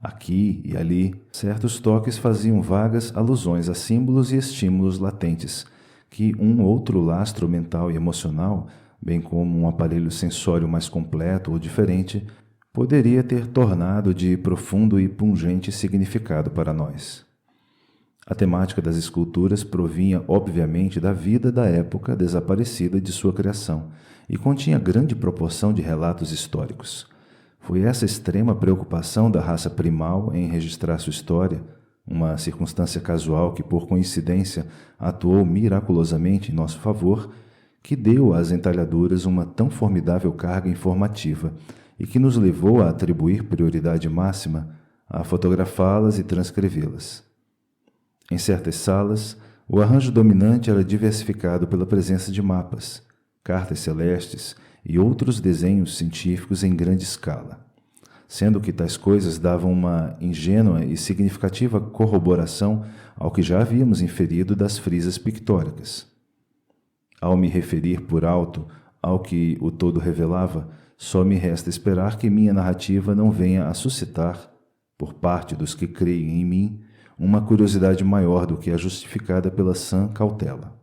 Aqui e ali, certos toques faziam vagas alusões a símbolos e estímulos latentes, que um outro lastro mental e emocional, bem como um aparelho sensório mais completo ou diferente, poderia ter tornado de profundo e pungente significado para nós. A temática das esculturas provinha, obviamente, da vida da época desaparecida de sua criação e continha grande proporção de relatos históricos. Foi essa extrema preocupação da raça primal em registrar sua história, uma circunstância casual que, por coincidência, atuou miraculosamente em nosso favor, que deu às entalhaduras uma tão formidável carga informativa e que nos levou a atribuir prioridade máxima a fotografá-las e transcrevê-las. Em certas salas, o arranjo dominante era diversificado pela presença de mapas, cartas celestes e outros desenhos científicos em grande escala, sendo que tais coisas davam uma ingênua e significativa corroboração ao que já havíamos inferido das frisas pictóricas. Ao me referir por alto ao que o todo revelava, só me resta esperar que minha narrativa não venha a suscitar, por parte dos que creem em mim, uma curiosidade maior do que a justificada pela sã cautela.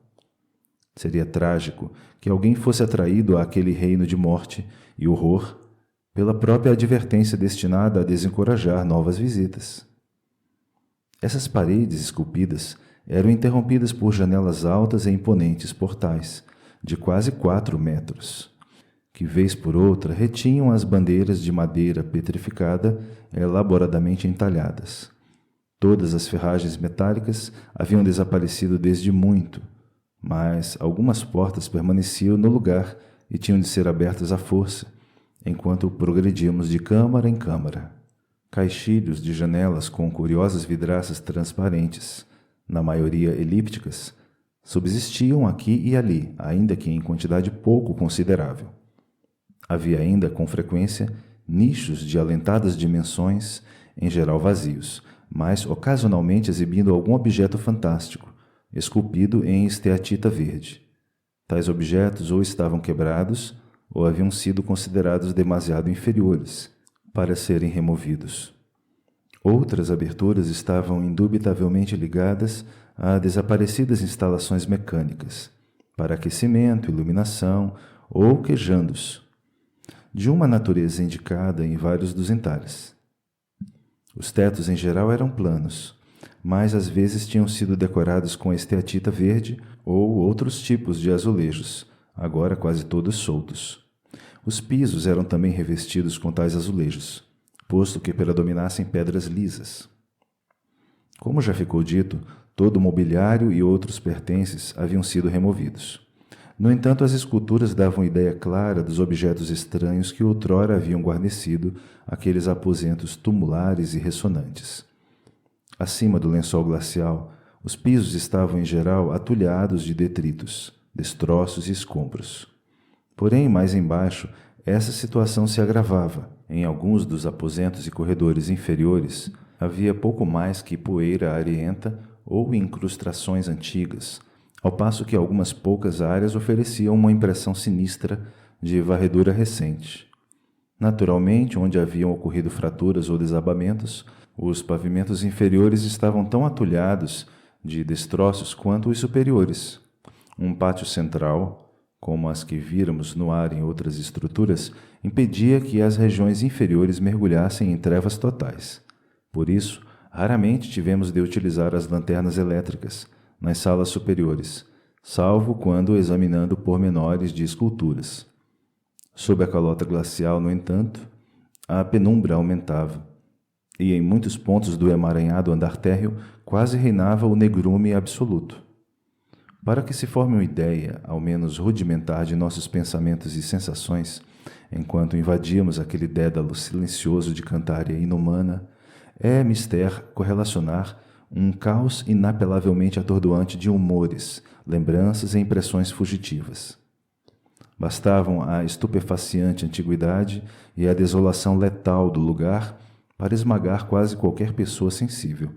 Seria trágico que alguém fosse atraído àquele reino de morte e horror pela própria advertência destinada a desencorajar novas visitas. Essas paredes esculpidas eram interrompidas por janelas altas e imponentes portais, de quase 4 metros, que vez por outra retinham as bandeiras de madeira petrificada elaboradamente entalhadas. Todas as ferragens metálicas haviam desaparecido desde muito, mas algumas portas permaneciam no lugar e tinham de ser abertas à força, enquanto progredíamos de câmara em câmara. Caixilhos de janelas com curiosas vidraças transparentes, na maioria elípticas, subsistiam aqui e ali, ainda que em quantidade pouco considerável. Havia ainda, com frequência, nichos de alentadas dimensões, em geral vazios, mas ocasionalmente exibindo algum objeto fantástico, esculpido em esteatita verde. Tais objetos ou estavam quebrados, ou haviam sido considerados demasiado inferiores para serem removidos. Outras aberturas estavam indubitavelmente ligadas a desaparecidas instalações mecânicas, para aquecimento, iluminação ou quejandos, de uma natureza indicada em vários dos entalhes. Os tetos em geral eram planos, mas às vezes tinham sido decorados com esteatita verde ou outros tipos de azulejos, agora quase todos soltos. Os pisos eram também revestidos com tais azulejos, posto que predominassem pedras lisas. Como já ficou dito, todo o mobiliário e outros pertences haviam sido removidos. No entanto, as esculturas davam ideia clara dos objetos estranhos que outrora haviam guarnecido aqueles aposentos tumulares e ressonantes. Acima do lençol glacial, os pisos estavam em geral atulhados de detritos, destroços e escombros. Porém, mais embaixo, essa situação se agravava. Em alguns dos aposentos e corredores inferiores, havia pouco mais que poeira areenta ou incrustações antigas, ao passo que algumas poucas áreas ofereciam uma impressão sinistra de varredura recente. Naturalmente, onde haviam ocorrido fraturas ou desabamentos, os pavimentos inferiores estavam tão atulhados de destroços quanto os superiores. Um pátio central, como as que víramos no ar em outras estruturas, impedia que as regiões inferiores mergulhassem em trevas totais. Por isso, raramente tivemos de utilizar as lanternas elétricas nas salas superiores, salvo quando examinando pormenores de esculturas. Sob a calota glacial, no entanto, a penumbra aumentava, e em muitos pontos do emaranhado andar térreo quase reinava o negrume absoluto. Para que se forme uma ideia, ao menos rudimentar, de nossos pensamentos e sensações, enquanto invadíamos aquele dédalo silencioso de cantária inumana, é mister correlacionar um caos inapelavelmente atordoante de humores, lembranças e impressões fugitivas. Bastavam a estupefaciente antiguidade e a desolação letal do lugar para esmagar quase qualquer pessoa sensível,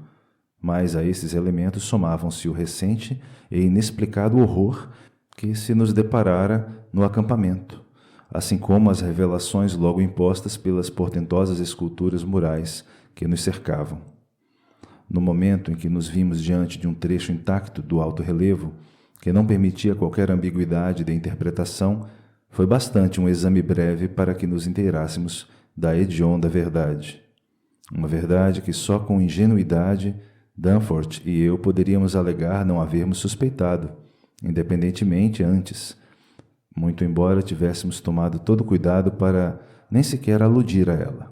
mas a esses elementos somavam-se o recente e inexplicado horror que se nos deparara no acampamento, assim como as revelações logo impostas pelas portentosas esculturas murais que nos cercavam. No momento em que nos vimos diante de um trecho intacto do alto relevo, que não permitia qualquer ambiguidade de interpretação, foi bastante um exame breve para que nos inteirássemos da hedionda verdade. Uma verdade que só com ingenuidade Danforth e eu poderíamos alegar não havermos suspeitado, independentemente antes, muito embora tivéssemos tomado todo cuidado para nem sequer aludir a ela.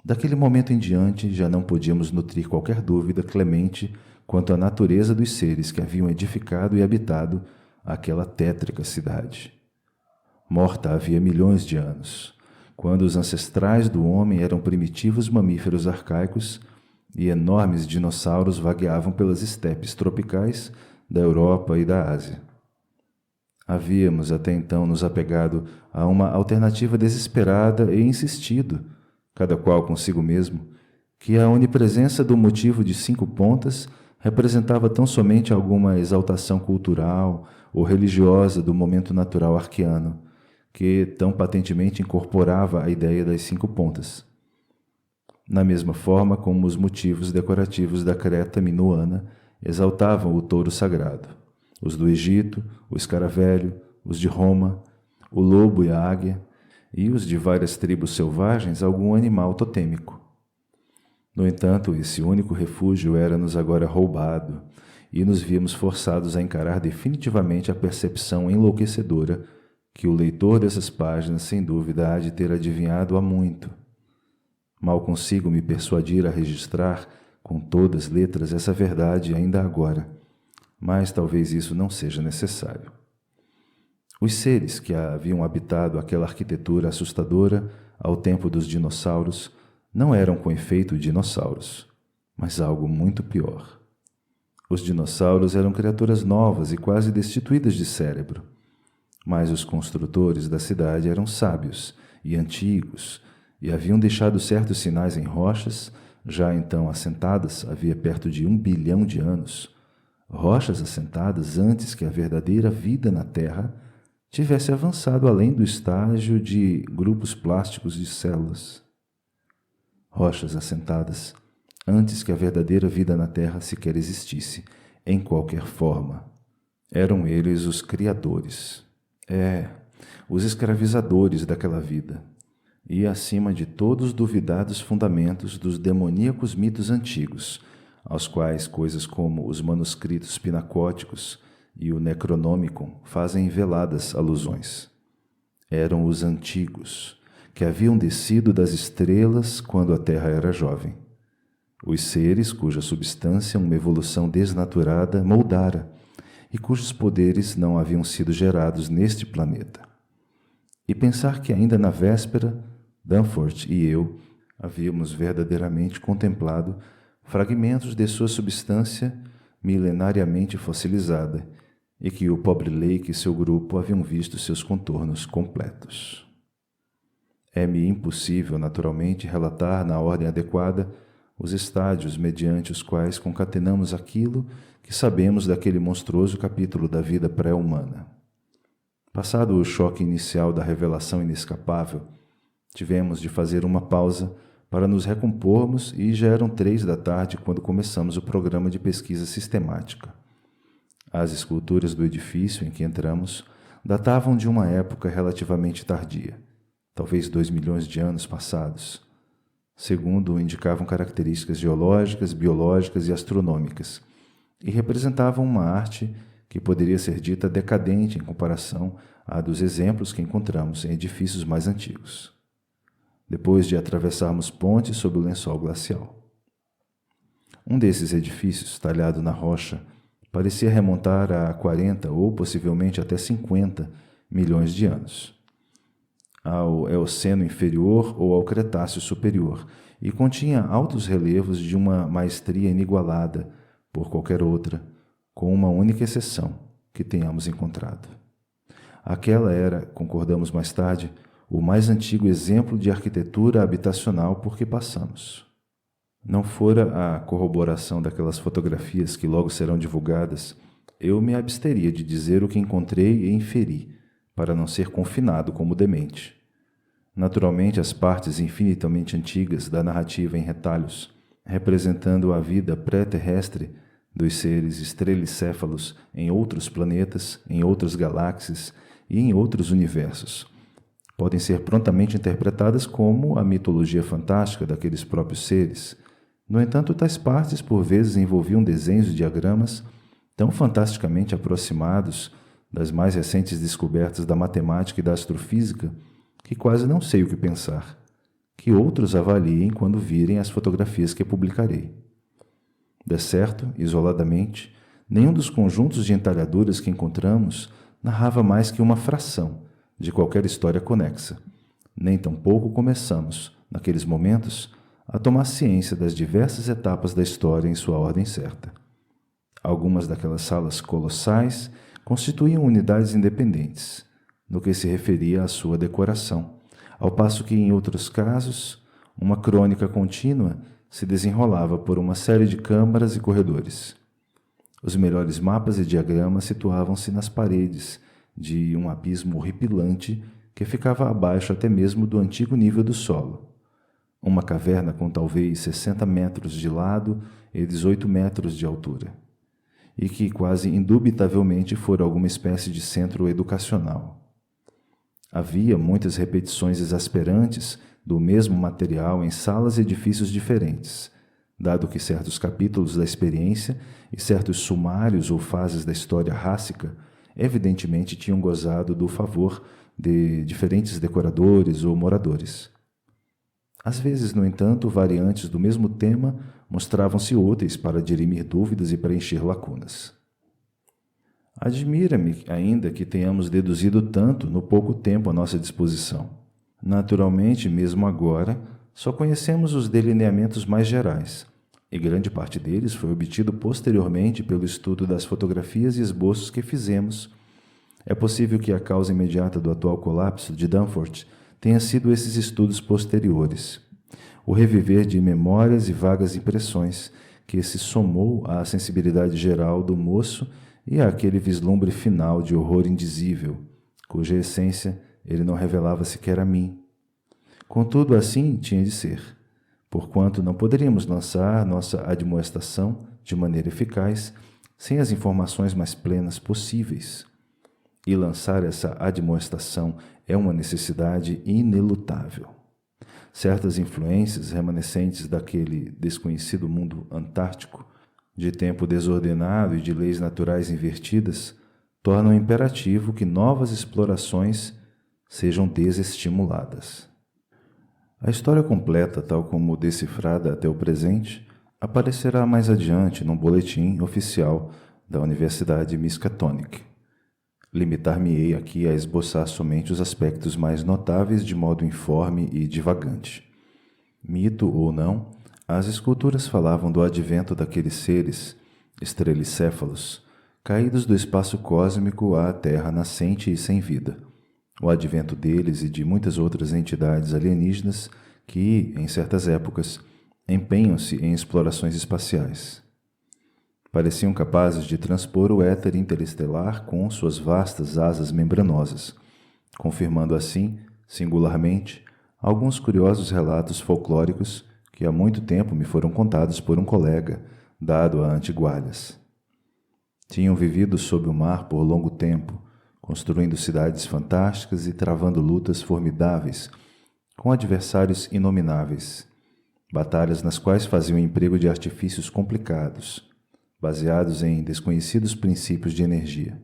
Daquele momento em diante, já não podíamos nutrir qualquer dúvida clemente quanto à natureza dos seres que haviam edificado e habitado aquela tétrica cidade. Morta havia milhões de anos, quando os ancestrais do homem eram primitivos mamíferos arcaicos e enormes dinossauros vagueavam pelas estepes tropicais da Europa e da Ásia. Havíamos até então nos apegado a uma alternativa desesperada e insistido, cada qual consigo mesmo, que a onipresença do motivo de 5 pontas representava tão somente alguma exaltação cultural ou religiosa do momento natural arqueano, que tão patentemente incorporava a ideia das 5 pontas. Na mesma forma como os motivos decorativos da Creta minoana exaltavam o touro sagrado, os do Egito, o escaravelho, os de Roma, o lobo e a águia, e os de várias tribos selvagens algum animal totêmico. No entanto, esse único refúgio era-nos agora roubado, e nos víamos forçados a encarar definitivamente a percepção enlouquecedora que o leitor dessas páginas, sem dúvida, há de ter adivinhado há muito. Mal consigo me persuadir a registrar, com todas as letras, essa verdade ainda agora, mas talvez isso não seja necessário. Os seres que haviam habitado aquela arquitetura assustadora ao tempo dos dinossauros não eram com efeito dinossauros, mas algo muito pior. Os dinossauros eram criaturas novas e quase destituídas de cérebro, mas os construtores da cidade eram sábios e antigos e haviam deixado certos sinais em rochas, já então assentadas havia perto de 1 bilhão de anos, rochas assentadas antes que a verdadeira vida na Terra tivesse avançado além do estágio de grupos plásticos de células. Rochas assentadas antes que a verdadeira vida na Terra sequer existisse, em qualquer forma. Eram eles os criadores, os escravizadores daquela vida, e acima de todos os duvidados fundamentos dos demoníacos mitos antigos, aos quais coisas como os manuscritos pinacóticos e o Necronomicon fazem veladas alusões. Eram os antigos, que haviam descido das estrelas quando a Terra era jovem. Os seres cuja substância uma evolução desnaturada moldara e cujos poderes não haviam sido gerados neste planeta. E pensar que ainda na véspera, Danforth e eu havíamos verdadeiramente contemplado fragmentos de sua substância milenariamente fossilizada e que o pobre Lake e seu grupo haviam visto seus contornos completos. É-me impossível, naturalmente, relatar na ordem adequada os estádios mediante os quais concatenamos aquilo que sabemos daquele monstruoso capítulo da vida pré-humana. Passado o choque inicial da revelação inescapável, tivemos de fazer uma pausa para nos recompormos e já eram 3 da tarde quando começamos o programa de pesquisa sistemática. As esculturas do edifício em que entramos datavam de uma época relativamente tardia, talvez 2 milhões de anos passados, segundo indicavam características geológicas, biológicas e astronômicas, e representavam uma arte que poderia ser dita decadente em comparação à dos exemplos que encontramos em edifícios mais antigos, depois de atravessarmos pontes sob o lençol glacial. Um desses edifícios, talhado na rocha, parecia remontar a 40 ou possivelmente até 50 milhões de anos, ao Eoceno inferior ou ao Cretáceo superior, e continha altos relevos de uma maestria inigualada por qualquer outra, com uma única exceção que tenhamos encontrado. Aquela era, concordamos mais tarde, o mais antigo exemplo de arquitetura habitacional por que passamos. Não fora a corroboração daquelas fotografias que logo serão divulgadas, eu me absteria de dizer o que encontrei e inferi, para não ser confinado como demente. Naturalmente, as partes infinitamente antigas da narrativa em retalhos, representando a vida pré-terrestre dos seres estrelicéfalos em outros planetas, em outras galáxias e em outros universos, podem ser prontamente interpretadas como a mitologia fantástica daqueles próprios seres. No entanto, tais partes por vezes envolviam desenhos e diagramas tão fantasticamente aproximados das mais recentes descobertas da matemática e da astrofísica que quase não sei o que pensar, que outros avaliem quando virem as fotografias que publicarei. De certo, isoladamente, nenhum dos conjuntos de entalhaduras que encontramos narrava mais que uma fração de qualquer história conexa, nem tampouco começamos, naqueles momentos, a tomar ciência das diversas etapas da história em sua ordem certa. Algumas daquelas salas colossais constituíam unidades independentes, no que se referia à sua decoração, ao passo que, em outros casos, uma crônica contínua se desenrolava por uma série de câmaras e corredores. Os melhores mapas e diagramas situavam-se nas paredes de um abismo horripilante que ficava abaixo até mesmo do antigo nível do solo. Uma caverna com talvez 60 metros de lado e 18 metros de altura, e que quase indubitavelmente fora alguma espécie de centro educacional. Havia muitas repetições exasperantes do mesmo material em salas e edifícios diferentes, dado que certos capítulos da experiência e certos sumários ou fases da história rássica evidentemente tinham gozado do favor de diferentes decoradores ou moradores. Às vezes, no entanto, variantes do mesmo tema mostravam-se úteis para dirimir dúvidas e preencher lacunas. Admira-me ainda que tenhamos deduzido tanto no pouco tempo à nossa disposição. Naturalmente, mesmo agora, só conhecemos os delineamentos mais gerais, e grande parte deles foi obtido posteriormente pelo estudo das fotografias e esboços que fizemos. É possível que a causa imediata do atual colapso de Danforth tenha sido esses estudos posteriores, o reviver de memórias e vagas impressões que se somou à sensibilidade geral do moço e àquele vislumbre final de horror indizível, cuja essência ele não revelava sequer a mim. Contudo, assim tinha de ser, porquanto não poderíamos lançar nossa admoestação de maneira eficaz sem as informações mais plenas possíveis. E lançar essa admoestação é uma necessidade inelutável. Certas influências remanescentes daquele desconhecido mundo antártico, de tempo desordenado e de leis naturais invertidas, tornam imperativo que novas explorações sejam desestimuladas. A história completa, tal como decifrada até o presente, aparecerá mais adiante num boletim oficial da Universidade Miskatonic. Limitar-me-ei aqui a esboçar somente os aspectos mais notáveis de modo informe e divagante. Mito ou não, as esculturas falavam do advento daqueles seres, estrelicéfalos, caídos do espaço cósmico à Terra nascente e sem vida, o advento deles e de muitas outras entidades alienígenas que, em certas épocas, empenham-se em explorações espaciais. Pareciam capazes de transpor o éter interestelar com suas vastas asas membranosas, confirmando assim, singularmente, alguns curiosos relatos folclóricos que há muito tempo me foram contados por um colega, dado a antigualhas. Tinham vivido sob o mar por longo tempo, construindo cidades fantásticas e travando lutas formidáveis com adversários inomináveis, batalhas nas quais faziam emprego de artifícios complicados, baseados em desconhecidos princípios de energia.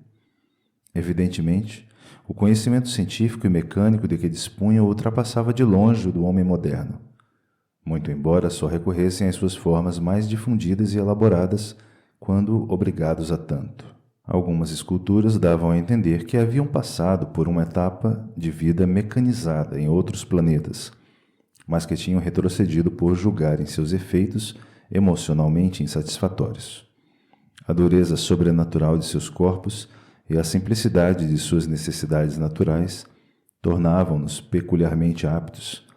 Evidentemente, o conhecimento científico e mecânico de que dispunham ultrapassava de longe o do homem moderno, muito embora só recorressem às suas formas mais difundidas e elaboradas quando obrigados a tanto. Algumas esculturas davam a entender que haviam passado por uma etapa de vida mecanizada em outros planetas, mas que tinham retrocedido por julgarem seus efeitos emocionalmente insatisfatórios. A dureza sobrenatural de seus corpos e a simplicidade de suas necessidades naturais tornavam-nos peculiarmente aptos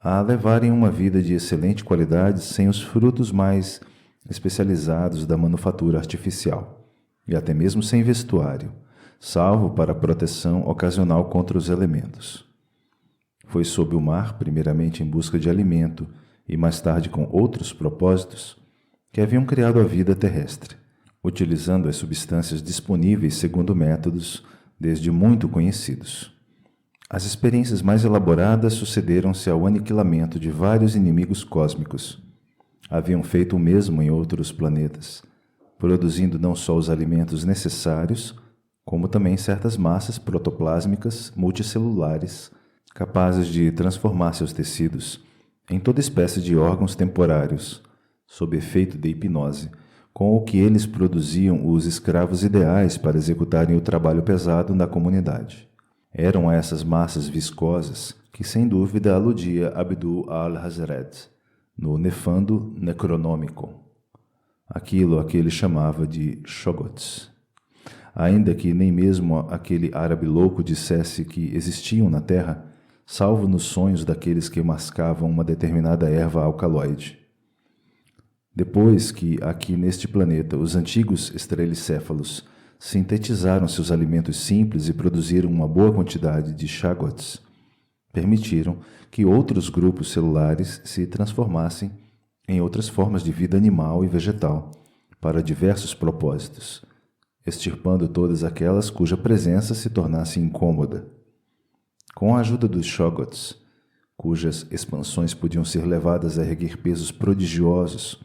a levarem uma vida de excelente qualidade sem os frutos mais especializados da manufatura artificial, e até mesmo sem vestuário, salvo para proteção ocasional contra os elementos. Foi sob o mar, primeiramente em busca de alimento e mais tarde com outros propósitos, que haviam criado a vida terrestre, utilizando as substâncias disponíveis segundo métodos desde muito conhecidos. As experiências mais elaboradas sucederam-se ao aniquilamento de vários inimigos cósmicos. Haviam feito o mesmo em outros planetas, produzindo não só os alimentos necessários, como também certas massas protoplásmicas multicelulares capazes de transformar seus tecidos em toda espécie de órgãos temporários, sob efeito de hipnose, com o que eles produziam os escravos ideais para executarem o trabalho pesado na comunidade. Eram essas massas viscosas que, sem dúvida, aludia Abdul al-Hazred no nefando Necronômico, aquilo a que ele chamava de Shoggoths. Ainda que nem mesmo aquele árabe louco dissesse que existiam na Terra, salvo nos sonhos daqueles que mascavam uma determinada erva alcaloide. Depois que, aqui neste planeta, os antigos estrelicéfalos sintetizaram seus alimentos simples e produziram uma boa quantidade de Shoggoths, permitiram que outros grupos celulares se transformassem em outras formas de vida animal e vegetal, para diversos propósitos, extirpando todas aquelas cuja presença se tornasse incômoda. Com a ajuda dos Shoggoths, cujas expansões podiam ser levadas a erguer pesos prodigiosos,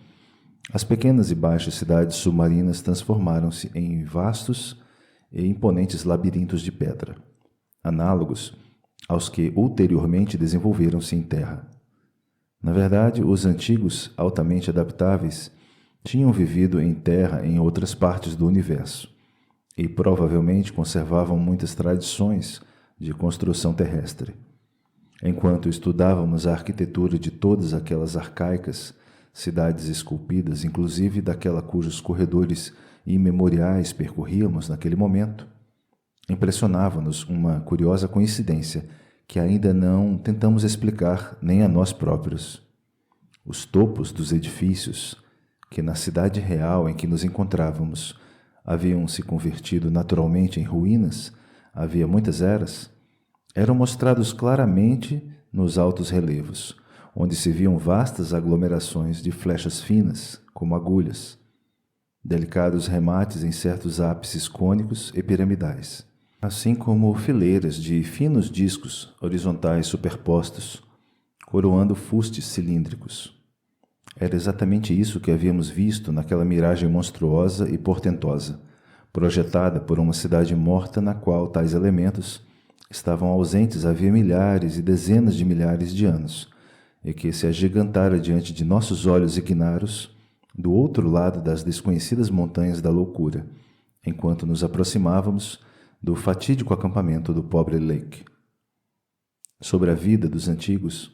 as pequenas e baixas cidades submarinas transformaram-se em vastos e imponentes labirintos de pedra, análogos aos que ulteriormente desenvolveram-se em terra. Na verdade, os antigos, altamente adaptáveis, tinham vivido em terra em outras partes do universo e provavelmente conservavam muitas tradições de construção terrestre. Enquanto estudávamos a arquitetura de todas aquelas arcaicas cidades esculpidas, inclusive daquela cujos corredores imemoriais percorríamos naquele momento, impressionava-nos uma curiosa coincidência que ainda não tentamos explicar nem a nós próprios. Os topos dos edifícios, que na cidade real em que nos encontrávamos haviam se convertido naturalmente em ruínas, havia muitas eras, eram mostrados claramente nos altos relevos, onde se viam vastas aglomerações de flechas finas, como agulhas, delicados remates em certos ápices cônicos e piramidais, assim como fileiras de finos discos horizontais superpostos, coroando fustes cilíndricos. Era exatamente isso que havíamos visto naquela miragem monstruosa e portentosa, projetada por uma cidade morta na qual tais elementos estavam ausentes havia milhares e dezenas de milhares de anos, e que se agigantara diante de nossos olhos ignaros do outro lado das desconhecidas montanhas da loucura, enquanto nos aproximávamos do fatídico acampamento do pobre Lake. Sobre a vida dos antigos,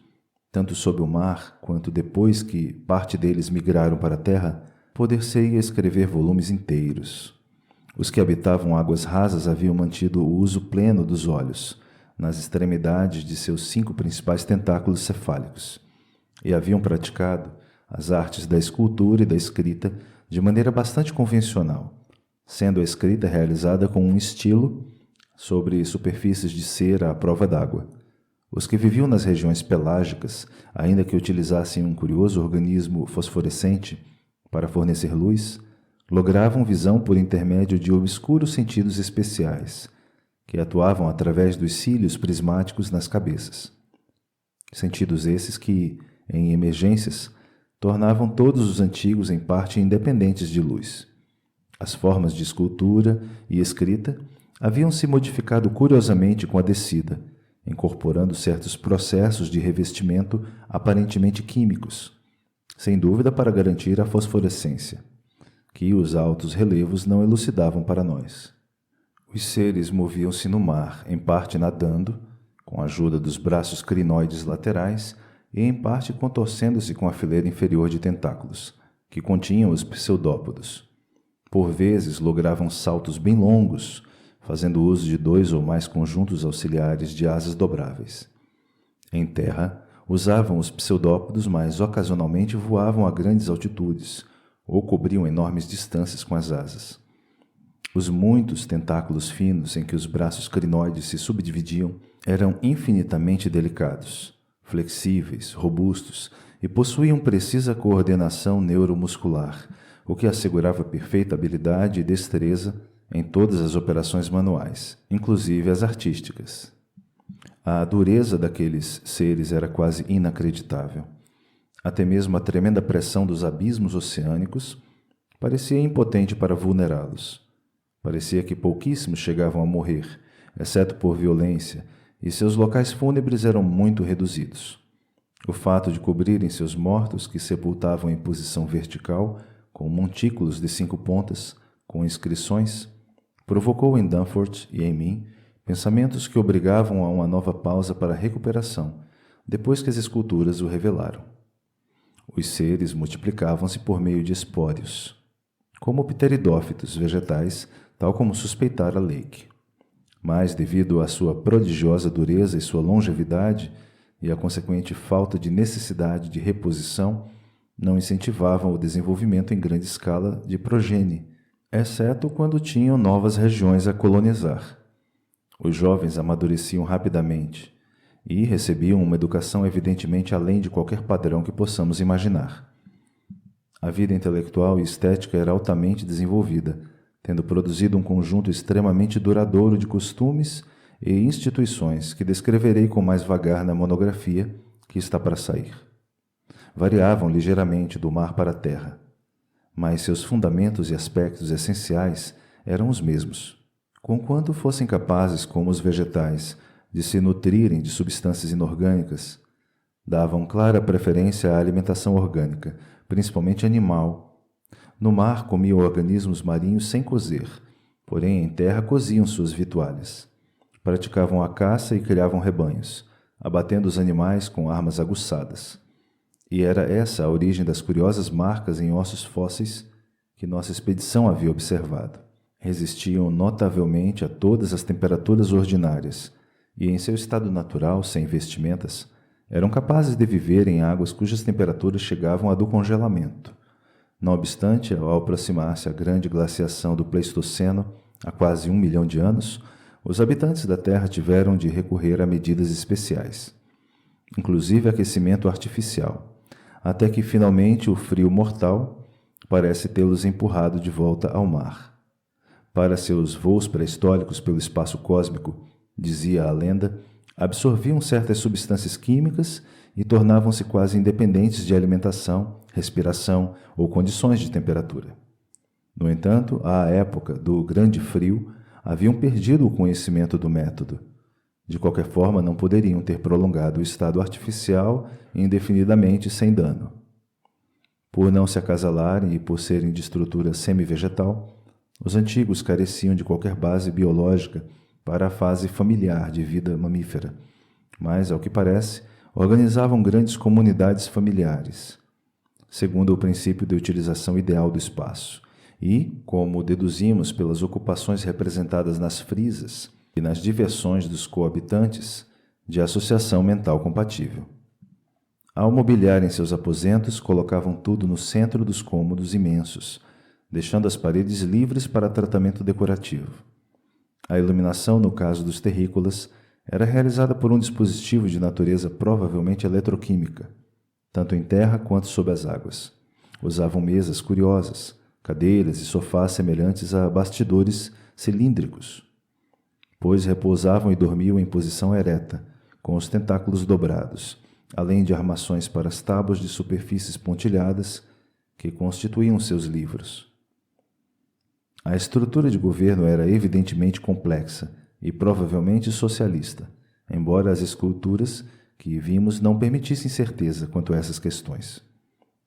tanto sob o mar quanto depois que parte deles migraram para a terra, poder-se-ia escrever volumes inteiros. Os que habitavam águas rasas haviam mantido o uso pleno dos olhos, nas extremidades de seus 5 principais tentáculos cefálicos, e haviam praticado as artes da escultura e da escrita de maneira bastante convencional, sendo a escrita realizada com um estilo sobre superfícies de cera à prova d'água. Os que viviam nas regiões pelágicas, ainda que utilizassem um curioso organismo fosforescente para fornecer luz, logravam visão por intermédio de obscuros sentidos especiais, que atuavam através dos cílios prismáticos nas cabeças. Sentidos esses que, em emergências, tornavam todos os antigos em parte independentes de luz. As formas de escultura e escrita haviam se modificado curiosamente com a descida, incorporando certos processos de revestimento aparentemente químicos, sem dúvida para garantir a fosforescência, que os altos relevos não elucidavam para nós. Os seres moviam-se no mar, em parte nadando, com a ajuda dos braços crinoides laterais, e em parte contorcendo-se com a fileira inferior de tentáculos, que continham os pseudópodos. Por vezes logravam saltos bem longos, fazendo uso de 2 ou mais conjuntos auxiliares de asas dobráveis. Em terra, usavam os pseudópodos, mas ocasionalmente voavam a grandes altitudes, ou cobriam enormes distâncias com as asas. Os muitos tentáculos finos em que os braços crinoides se subdividiam eram infinitamente delicados, flexíveis, robustos e possuíam precisa coordenação neuromuscular, o que assegurava perfeita habilidade e destreza em todas as operações manuais, inclusive as artísticas. A dureza daqueles seres era quase inacreditável. Até mesmo a tremenda pressão dos abismos oceânicos parecia impotente para vulnerá-los. Parecia que pouquíssimos chegavam a morrer, exceto por violência, e seus locais fúnebres eram muito reduzidos. O fato de cobrirem seus mortos, que sepultavam em posição vertical, com montículos de 5 pontas, com inscrições, provocou em Danforth e em mim pensamentos que obrigavam a uma nova pausa para a recuperação, depois que as esculturas o revelaram. Os seres multiplicavam-se por meio de espórios, como pteridófitos vegetais, tal como suspeitara Lake. Mas, devido à sua prodigiosa dureza e sua longevidade, e a consequente falta de necessidade de reposição, não incentivavam o desenvolvimento em grande escala de progenie, exceto quando tinham novas regiões a colonizar. Os jovens amadureciam rapidamente e recebiam uma educação evidentemente além de qualquer padrão que possamos imaginar. A vida intelectual e estética era altamente desenvolvida, tendo produzido um conjunto extremamente duradouro de costumes e instituições que descreverei com mais vagar na monografia que está para sair. Variavam ligeiramente do mar para a terra, mas seus fundamentos e aspectos essenciais eram os mesmos, conquanto fossem capazes, como os vegetais, de se nutrirem de substâncias inorgânicas, davam clara preferência à alimentação orgânica, principalmente animal. No mar comiam organismos marinhos sem cozer, porém em terra coziam suas vitualhas. Praticavam a caça e criavam rebanhos, abatendo os animais com armas aguçadas. E era essa a origem das curiosas marcas em ossos fósseis que nossa expedição havia observado. Resistiam notavelmente a todas as temperaturas ordinárias e, em seu estado natural, sem vestimentas, eram capazes de viver em águas cujas temperaturas chegavam à do congelamento. Não obstante, ao aproximar-se a grande glaciação do Pleistoceno, há quase 1 milhão de anos, os habitantes da Terra tiveram de recorrer a medidas especiais, inclusive aquecimento artificial, até que finalmente o frio mortal parece tê-los empurrado de volta ao mar. Para seus voos pré-históricos pelo espaço cósmico, dizia a lenda, absorviam certas substâncias químicas e tornavam-se quase independentes de alimentação, respiração ou condições de temperatura. No entanto, à época do Grande Frio, haviam perdido o conhecimento do método. De qualquer forma, não poderiam ter prolongado o estado artificial indefinidamente sem dano. Por não se acasalarem e por serem de estrutura semi-vegetal, os antigos careciam de qualquer base biológica para a fase familiar de vida mamífera, mas, ao que parece, organizavam grandes comunidades familiares, segundo o princípio de utilização ideal do espaço, e, como deduzimos pelas ocupações representadas nas frisas e nas diversões dos coabitantes, de associação mental compatível. Ao mobiliarem seus aposentos, colocavam tudo no centro dos cômodos imensos, deixando as paredes livres para tratamento decorativo. A iluminação, no caso dos terrícolas, era realizada por um dispositivo de natureza provavelmente eletroquímica, tanto em terra quanto sob as águas. Usavam mesas curiosas, cadeiras e sofás semelhantes a bastidores cilíndricos, pois repousavam e dormiam em posição ereta, com os tentáculos dobrados, além de armações para as tábuas de superfícies pontilhadas que constituíam seus livros. A estrutura de governo era evidentemente complexa e provavelmente socialista, embora as esculturas que vimos não permitissem certeza quanto a essas questões.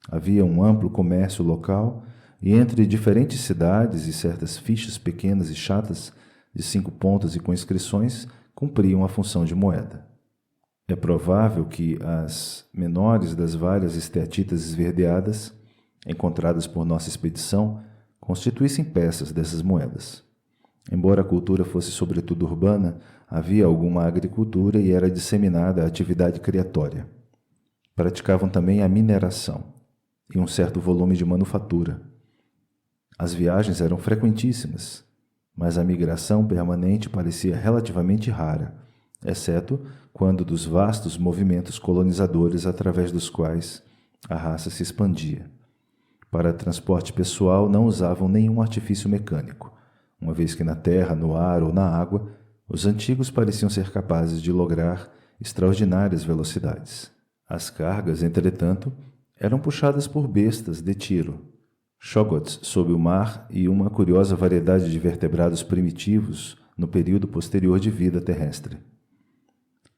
Havia um amplo comércio local e entre diferentes cidades e certas fichas pequenas e chatas, de 5 pontas e com inscrições, cumpriam a função de moeda. É provável que as menores das várias esteatitas esverdeadas, encontradas por nossa expedição, constituíssem peças dessas moedas. Embora a cultura fosse sobretudo urbana, havia alguma agricultura e era disseminada a atividade criatória. Praticavam também a mineração e um certo volume de manufatura. As viagens eram frequentíssimas, mas a migração permanente parecia relativamente rara, exceto quando dos vastos movimentos colonizadores através dos quais a raça se expandia. Para transporte pessoal não usavam nenhum artifício mecânico, uma vez que na terra, no ar ou na água, os antigos pareciam ser capazes de lograr extraordinárias velocidades. As cargas, entretanto, eram puxadas por bestas de tiro, shoggoths sob o mar e uma curiosa variedade de vertebrados primitivos no período posterior de vida terrestre.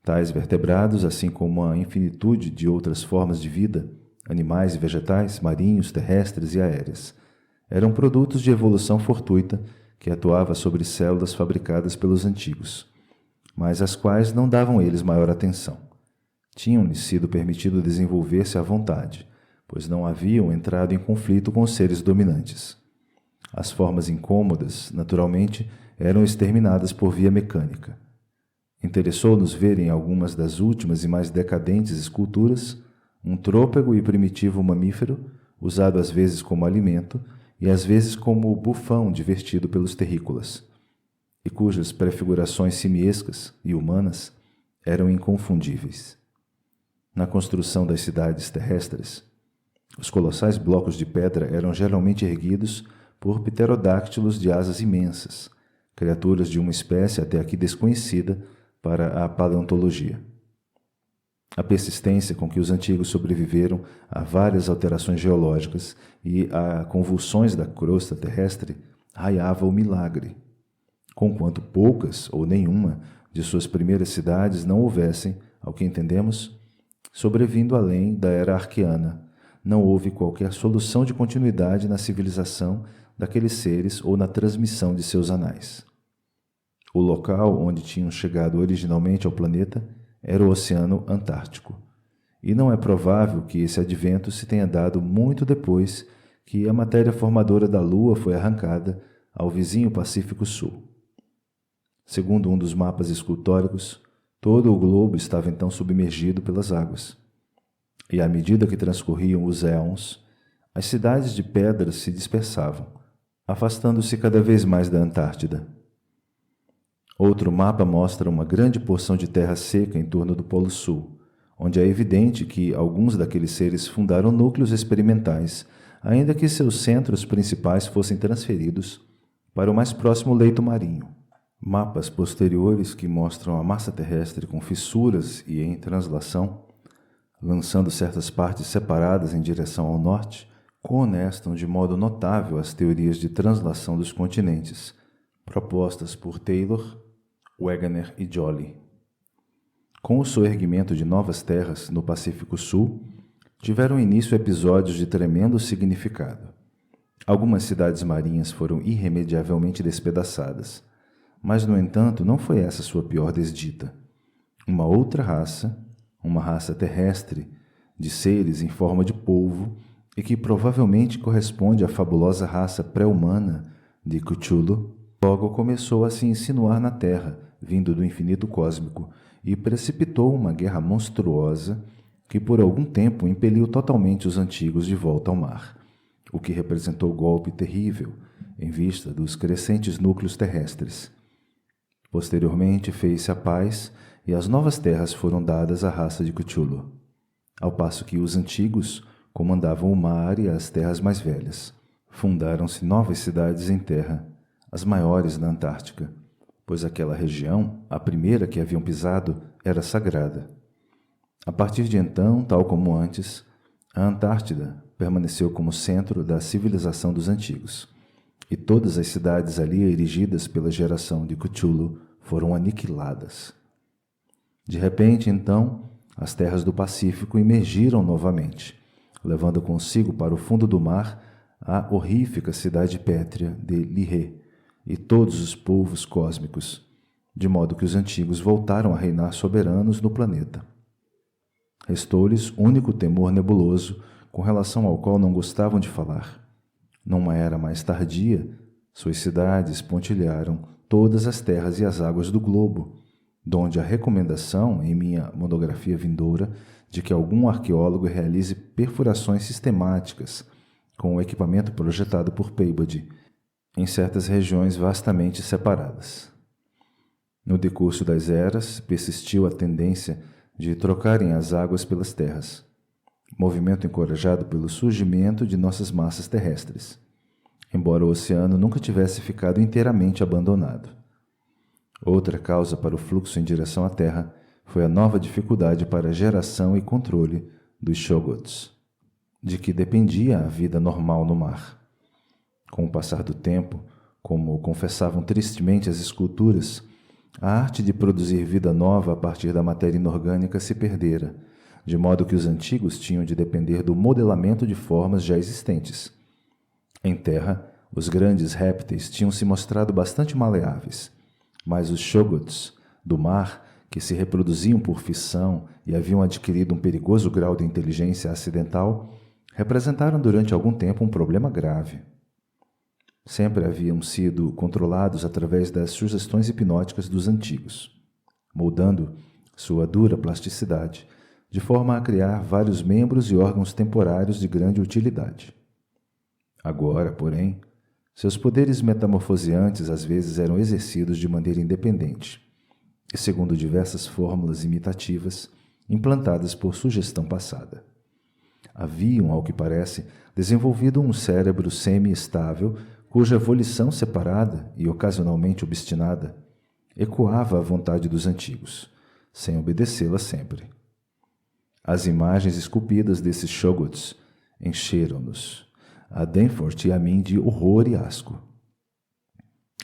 Tais vertebrados, assim como a infinitude de outras formas de vida, animais e vegetais, marinhos, terrestres e aéreas, eram produtos de evolução fortuita que atuava sobre células fabricadas pelos antigos, mas às quais não davam eles maior atenção. Tinham-lhes sido permitido desenvolver-se à vontade, pois não haviam entrado em conflito com os seres dominantes. As formas incômodas, naturalmente, eram exterminadas por via mecânica. Interessou-nos ver em algumas das últimas e mais decadentes esculturas um trôpego e primitivo mamífero, usado às vezes como alimento e às vezes como bufão divertido pelos terrícolas, e cujas prefigurações simiescas e humanas eram inconfundíveis. Na construção das cidades terrestres, os colossais blocos de pedra eram geralmente erguidos por pterodáctilos de asas imensas, criaturas de uma espécie até aqui desconhecida para a paleontologia. A persistência com que os antigos sobreviveram a várias alterações geológicas e a convulsões da crosta terrestre raiava o milagre, conquanto poucas ou nenhuma de suas primeiras cidades não houvessem, ao que entendemos, sobrevindo além da era arqueana. Não houve qualquer solução de continuidade na civilização daqueles seres ou na transmissão de seus anais. O local onde tinham chegado originalmente ao planeta era o Oceano Antártico, e não é provável que esse advento se tenha dado muito depois que a matéria formadora da Lua foi arrancada ao vizinho Pacífico Sul. Segundo um dos mapas escultóricos, todo o globo estava então submergido pelas águas, e à medida que transcorriam os éons, as cidades de pedra se dispersavam, afastando-se cada vez mais da Antártida. Outro mapa mostra uma grande porção de terra seca em torno do Polo Sul, onde é evidente que alguns daqueles seres fundaram núcleos experimentais, ainda que seus centros principais fossem transferidos para o mais próximo leito marinho. Mapas posteriores que mostram a massa terrestre com fissuras e em translação, lançando certas partes separadas em direção ao norte, cohonestam de modo notável as teorias de translação dos continentes, propostas por Taylor, Wegener e Joly. Com o soerguimento de novas terras no Pacífico Sul, tiveram início episódios de tremendo significado. Algumas cidades marinhas foram irremediavelmente despedaçadas, mas, no entanto, não foi essa sua pior desdita. Uma outra raça, uma raça terrestre, de seres em forma de polvo, e que provavelmente corresponde à fabulosa raça pré-humana de Cthulhu, logo começou a se insinuar na Terra, vindo do infinito cósmico, e precipitou uma guerra monstruosa que por algum tempo impeliu totalmente os antigos de volta ao mar, o que representou golpe terrível em vista dos crescentes núcleos terrestres. Posteriormente fez-se a paz e as novas terras foram dadas à raça de Cthulhu, ao passo que os antigos comandavam o mar e as terras mais velhas. Fundaram-se novas cidades em terra, as maiores na Antártica, pois aquela região, a primeira que haviam pisado, era sagrada. A partir de então, tal como antes, a Antártida permaneceu como centro da civilização dos antigos, e todas as cidades ali erigidas pela geração de Cthulhu foram aniquiladas. De repente, então, as terras do Pacífico emergiram novamente, levando consigo para o fundo do mar a horrífica cidade pétrea de Lihé e todos os povos cósmicos, de modo que os antigos voltaram a reinar soberanos no planeta. Restou-lhes único temor nebuloso com relação ao qual não gostavam de falar. Numa era mais tardia, suas cidades pontilharam todas as terras e as águas do globo, donde a recomendação, em minha monografia vindoura, de que algum arqueólogo realize perfurações sistemáticas com o equipamento projetado por Peabody, em certas regiões vastamente separadas. No decurso das eras, persistiu a tendência de trocarem as águas pelas terras, movimento encorajado pelo surgimento de nossas massas terrestres, embora o oceano nunca tivesse ficado inteiramente abandonado. Outra causa para o fluxo em direção à Terra foi a nova dificuldade para a geração e controle dos Shoggoths, de que dependia a vida normal no mar. Com o passar do tempo, como confessavam tristemente as esculturas, A arte de produzir vida nova a partir da matéria inorgânica se perdera, de modo que os antigos tinham de depender do modelamento de formas já existentes. Em terra, os grandes répteis tinham se mostrado bastante maleáveis, mas os shoggoths do mar, que se reproduziam por fissão e haviam adquirido um perigoso grau de inteligência acidental, representaram durante algum tempo um problema grave. Sempre haviam sido controlados através das sugestões hipnóticas dos antigos, moldando sua dura plasticidade, de forma a criar vários membros e órgãos temporários de grande utilidade. Agora, porém, seus poderes metamorfoseantes às vezes eram exercidos de maneira independente e segundo diversas fórmulas imitativas implantadas por sugestão passada. Haviam, ao que parece, desenvolvido um cérebro semi-estável cuja volição separada e ocasionalmente obstinada ecoava a vontade dos antigos, sem obedecê-la sempre. As imagens esculpidas desses shoggoths encheram-nos, a Danforth e a mim, de horror e asco.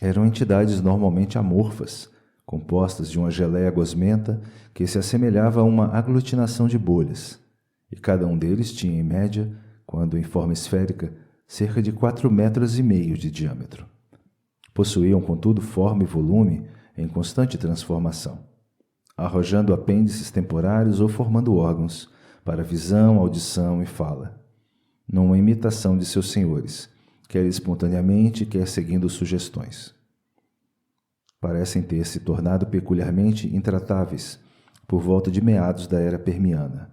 Eram entidades normalmente amorfas, compostas de uma geleia gosmenta que se assemelhava a uma aglutinação de bolhas, e cada um deles tinha, em média, quando em forma esférica, cerca de 4,5 metros de diâmetro. Possuíam, contudo, forma e volume em constante transformação, arrojando apêndices temporários ou formando órgãos para visão, audição e fala, numa imitação de seus senhores, quer espontaneamente, quer seguindo sugestões. Parecem ter se tornado peculiarmente intratáveis por volta de meados da era permiana,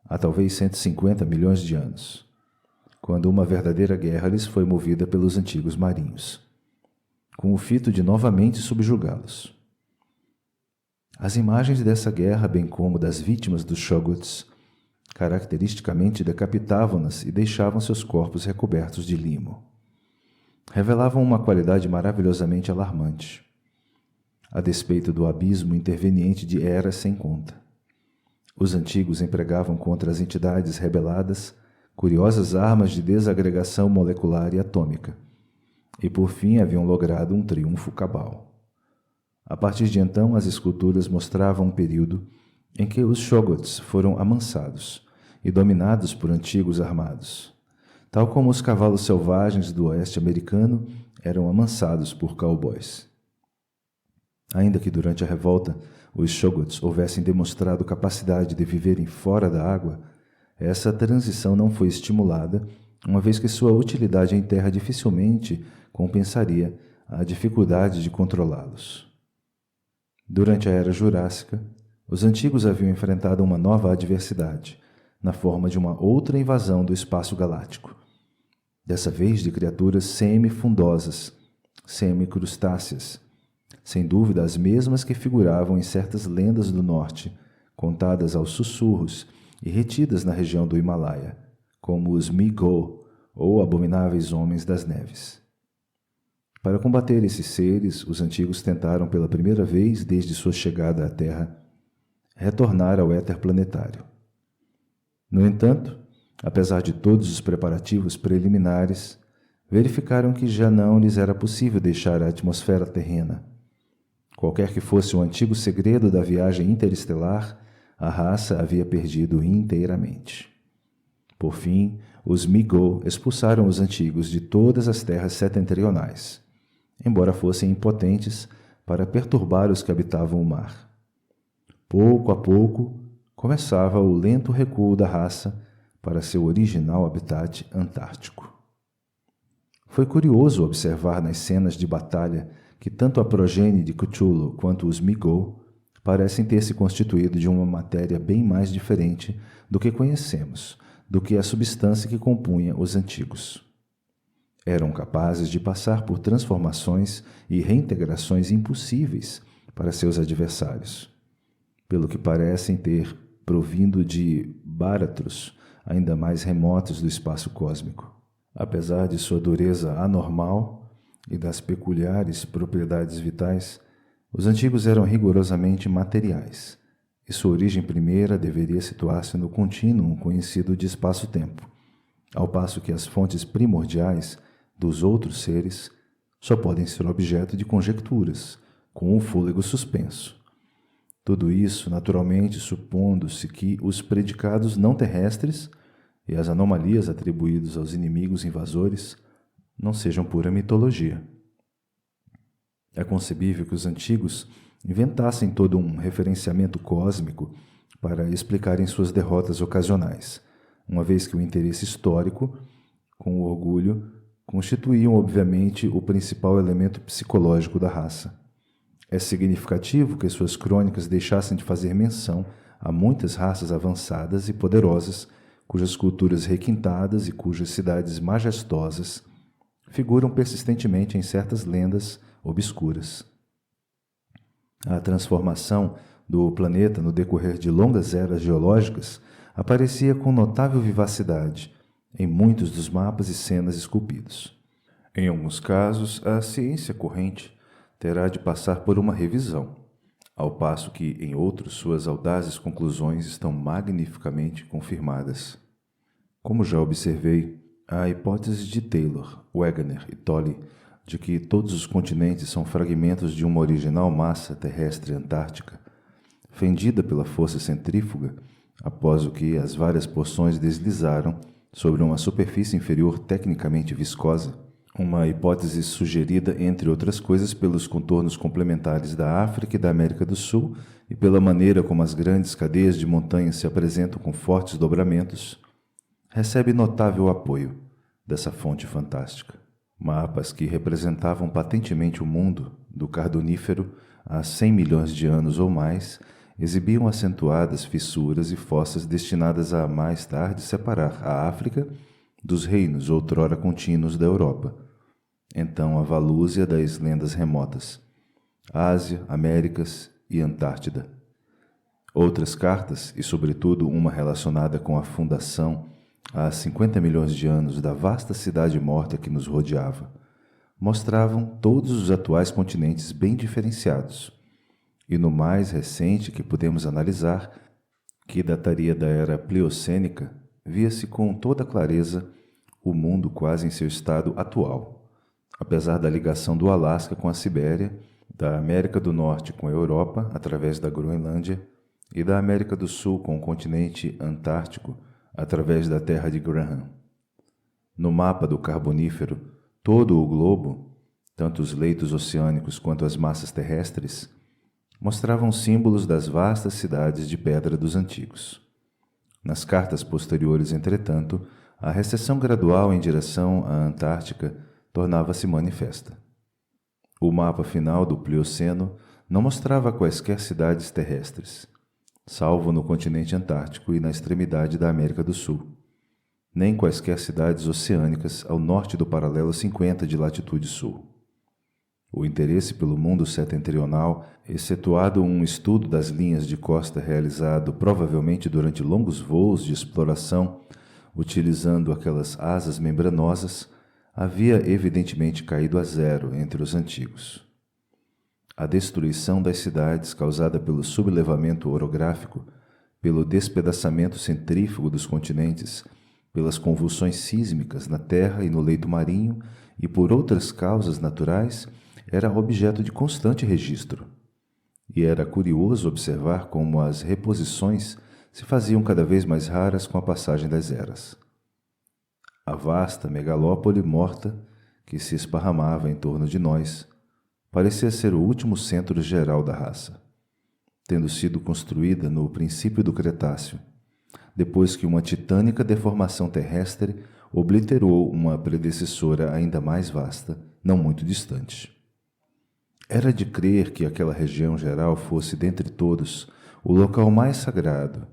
há talvez 150 milhões de anos, quando uma verdadeira guerra lhes foi movida pelos antigos marinhos, com o fito de novamente subjugá-los. As imagens dessa guerra, bem como das vítimas dos shoggoths, caracteristicamente decapitavam-nas e deixavam seus corpos recobertos de limo. Revelavam uma qualidade maravilhosamente alarmante, a despeito do abismo interveniente de eras sem conta. Os antigos empregavam contra as entidades rebeladas curiosas armas de desagregação molecular e atômica, e por fim haviam logrado um triunfo cabal. A partir de então, as esculturas mostravam um período em que os shoggoths foram amansados e dominados por antigos armados, tal como os cavalos selvagens do oeste americano eram amansados por cowboys. Ainda que durante a revolta os shoggoths houvessem demonstrado capacidade de viverem fora da água, essa transição não foi estimulada, uma vez que sua utilidade em terra dificilmente compensaria a dificuldade de controlá-los. Durante a Era Jurássica, os antigos haviam enfrentado uma nova adversidade, na forma de uma outra invasão do espaço galáctico, dessa vez de criaturas semifundosas, semicrustáceas, sem dúvida as mesmas que figuravam em certas lendas do norte, contadas aos sussurros e retidas na região do Himalaia, como os Mi-Go, ou abomináveis homens das neves. Para combater esses seres, os antigos tentaram pela primeira vez desde sua chegada à Terra retornar ao éter planetário. No entanto, apesar de todos os preparativos preliminares, verificaram que já não lhes era possível deixar a atmosfera terrena. Qualquer que fosse o antigo segredo da viagem interestelar, a raça havia perdido inteiramente. Por fim, os Mi-Go expulsaram os antigos de todas as terras setentrionais, embora fossem impotentes para perturbar os que habitavam o mar. Pouco a pouco, começava o lento recuo da raça para seu original habitat antártico. Foi curioso observar nas cenas de batalha que tanto a progênie de Cthulhu quanto os Mi-Go parecem ter se constituído de uma matéria bem mais diferente do que conhecemos, do que a substância que compunha os antigos. Eram capazes de passar por transformações e reintegrações impossíveis para seus adversários, pelo que parecem ter provindo de báratros ainda mais remotos do espaço cósmico. Apesar de sua dureza anormal e das peculiares propriedades vitais, os antigos eram rigorosamente materiais, e sua origem primeira deveria situar-se no contínuo conhecido de espaço-tempo, ao passo que as fontes primordiais dos outros seres só podem ser objeto de conjecturas, com o fôlego suspenso. Tudo isso, naturalmente, supondo-se que os predicados não terrestres e as anomalias atribuídas aos inimigos invasores não sejam pura mitologia. É concebível que os antigos inventassem todo um referenciamento cósmico para explicarem suas derrotas ocasionais, uma vez que o interesse histórico, com o orgulho, constituíam obviamente o principal elemento psicológico da raça. É significativo que suas crônicas deixassem de fazer menção a muitas raças avançadas e poderosas, cujas culturas requintadas e cujas cidades majestosas figuram persistentemente em certas lendas obscuras. A transformação do planeta no decorrer de longas eras geológicas aparecia com notável vivacidade em muitos dos mapas e cenas esculpidos. Em alguns casos, a ciência corrente terá de passar por uma revisão, ao passo que, em outros, suas audazes conclusões estão magnificamente confirmadas. Como já observei, a hipótese de Taylor, Wegener e Tolley de que todos os continentes são fragmentos de uma original massa terrestre antártica, fendida pela força centrífuga, após o que as várias porções deslizaram sobre uma superfície inferior tecnicamente viscosa, uma hipótese sugerida, entre outras coisas, pelos contornos complementares da África e da América do Sul e pela maneira como as grandes cadeias de montanhas se apresentam com fortes dobramentos, recebe notável apoio dessa fonte fantástica. Mapas que representavam patentemente o mundo do Carbonífero há 100 milhões de anos ou mais exibiam acentuadas fissuras e fossas destinadas a mais tarde separar a África dos reinos outrora contínuos da Europa, então a Valúzia das lendas remotas, Ásia, Américas e Antártida. Outras cartas, e sobretudo uma relacionada com a fundação há 50 milhões de anos da vasta cidade morta que nos rodeava, mostravam todos os atuais continentes bem diferenciados, e no mais recente que pudemos analisar, que dataria da era Pliocênica, via-se com toda clareza o mundo quase em seu estado atual, apesar da ligação do Alasca com a Sibéria, da América do Norte com a Europa, através da Groenlândia, e da América do Sul com o continente antártico, através da terra de Graham. No mapa do Carbonífero, todo o globo, tanto os leitos oceânicos quanto as massas terrestres, mostravam símbolos das vastas cidades de pedra dos antigos. Nas cartas posteriores, entretanto, a recessão gradual em direção à Antártica tornava-se manifesta. O mapa final do Plioceno não mostrava quaisquer cidades terrestres, salvo no continente antártico e na extremidade da América do Sul, nem quaisquer cidades oceânicas ao norte do paralelo 50 de latitude sul. O interesse pelo mundo setentrional, excetuado um estudo das linhas de costa realizado provavelmente durante longos voos de exploração, utilizando aquelas asas membranosas, havia evidentemente caído a zero entre os antigos. A destruição das cidades causada pelo sublevamento orográfico, pelo despedaçamento centrífugo dos continentes, pelas convulsões sísmicas na terra e no leito marinho e por outras causas naturais, era objeto de constante registro. E era curioso observar como as reposições se faziam cada vez mais raras com a passagem das eras. A vasta megalópole morta, que se esparramava em torno de nós, parecia ser o último centro geral da raça, tendo sido construída no princípio do Cretáceo, depois que uma titânica deformação terrestre obliterou uma predecessora ainda mais vasta, não muito distante. Era de crer que aquela região geral fosse, dentre todos, o local mais sagrado,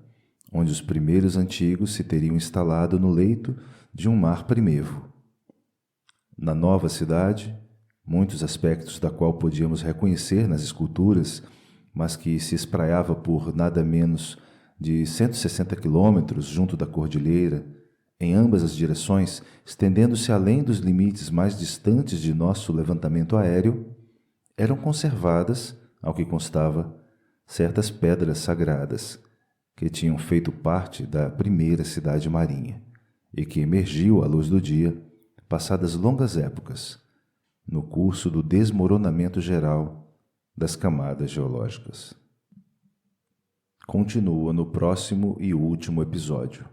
onde os primeiros antigos se teriam instalado no leito de um mar primevo. Na nova cidade, muitos aspectos da qual podíamos reconhecer nas esculturas, mas que se espraiava por nada menos de 160 quilômetros junto da cordilheira, em ambas as direções, estendendo-se além dos limites mais distantes de nosso levantamento aéreo, eram conservadas, ao que constava, certas pedras sagradas, que tinham feito parte da primeira cidade marinha, e que emergiu à luz do dia, passadas longas épocas, no curso do desmoronamento geral das camadas geológicas. Continua no próximo e último episódio.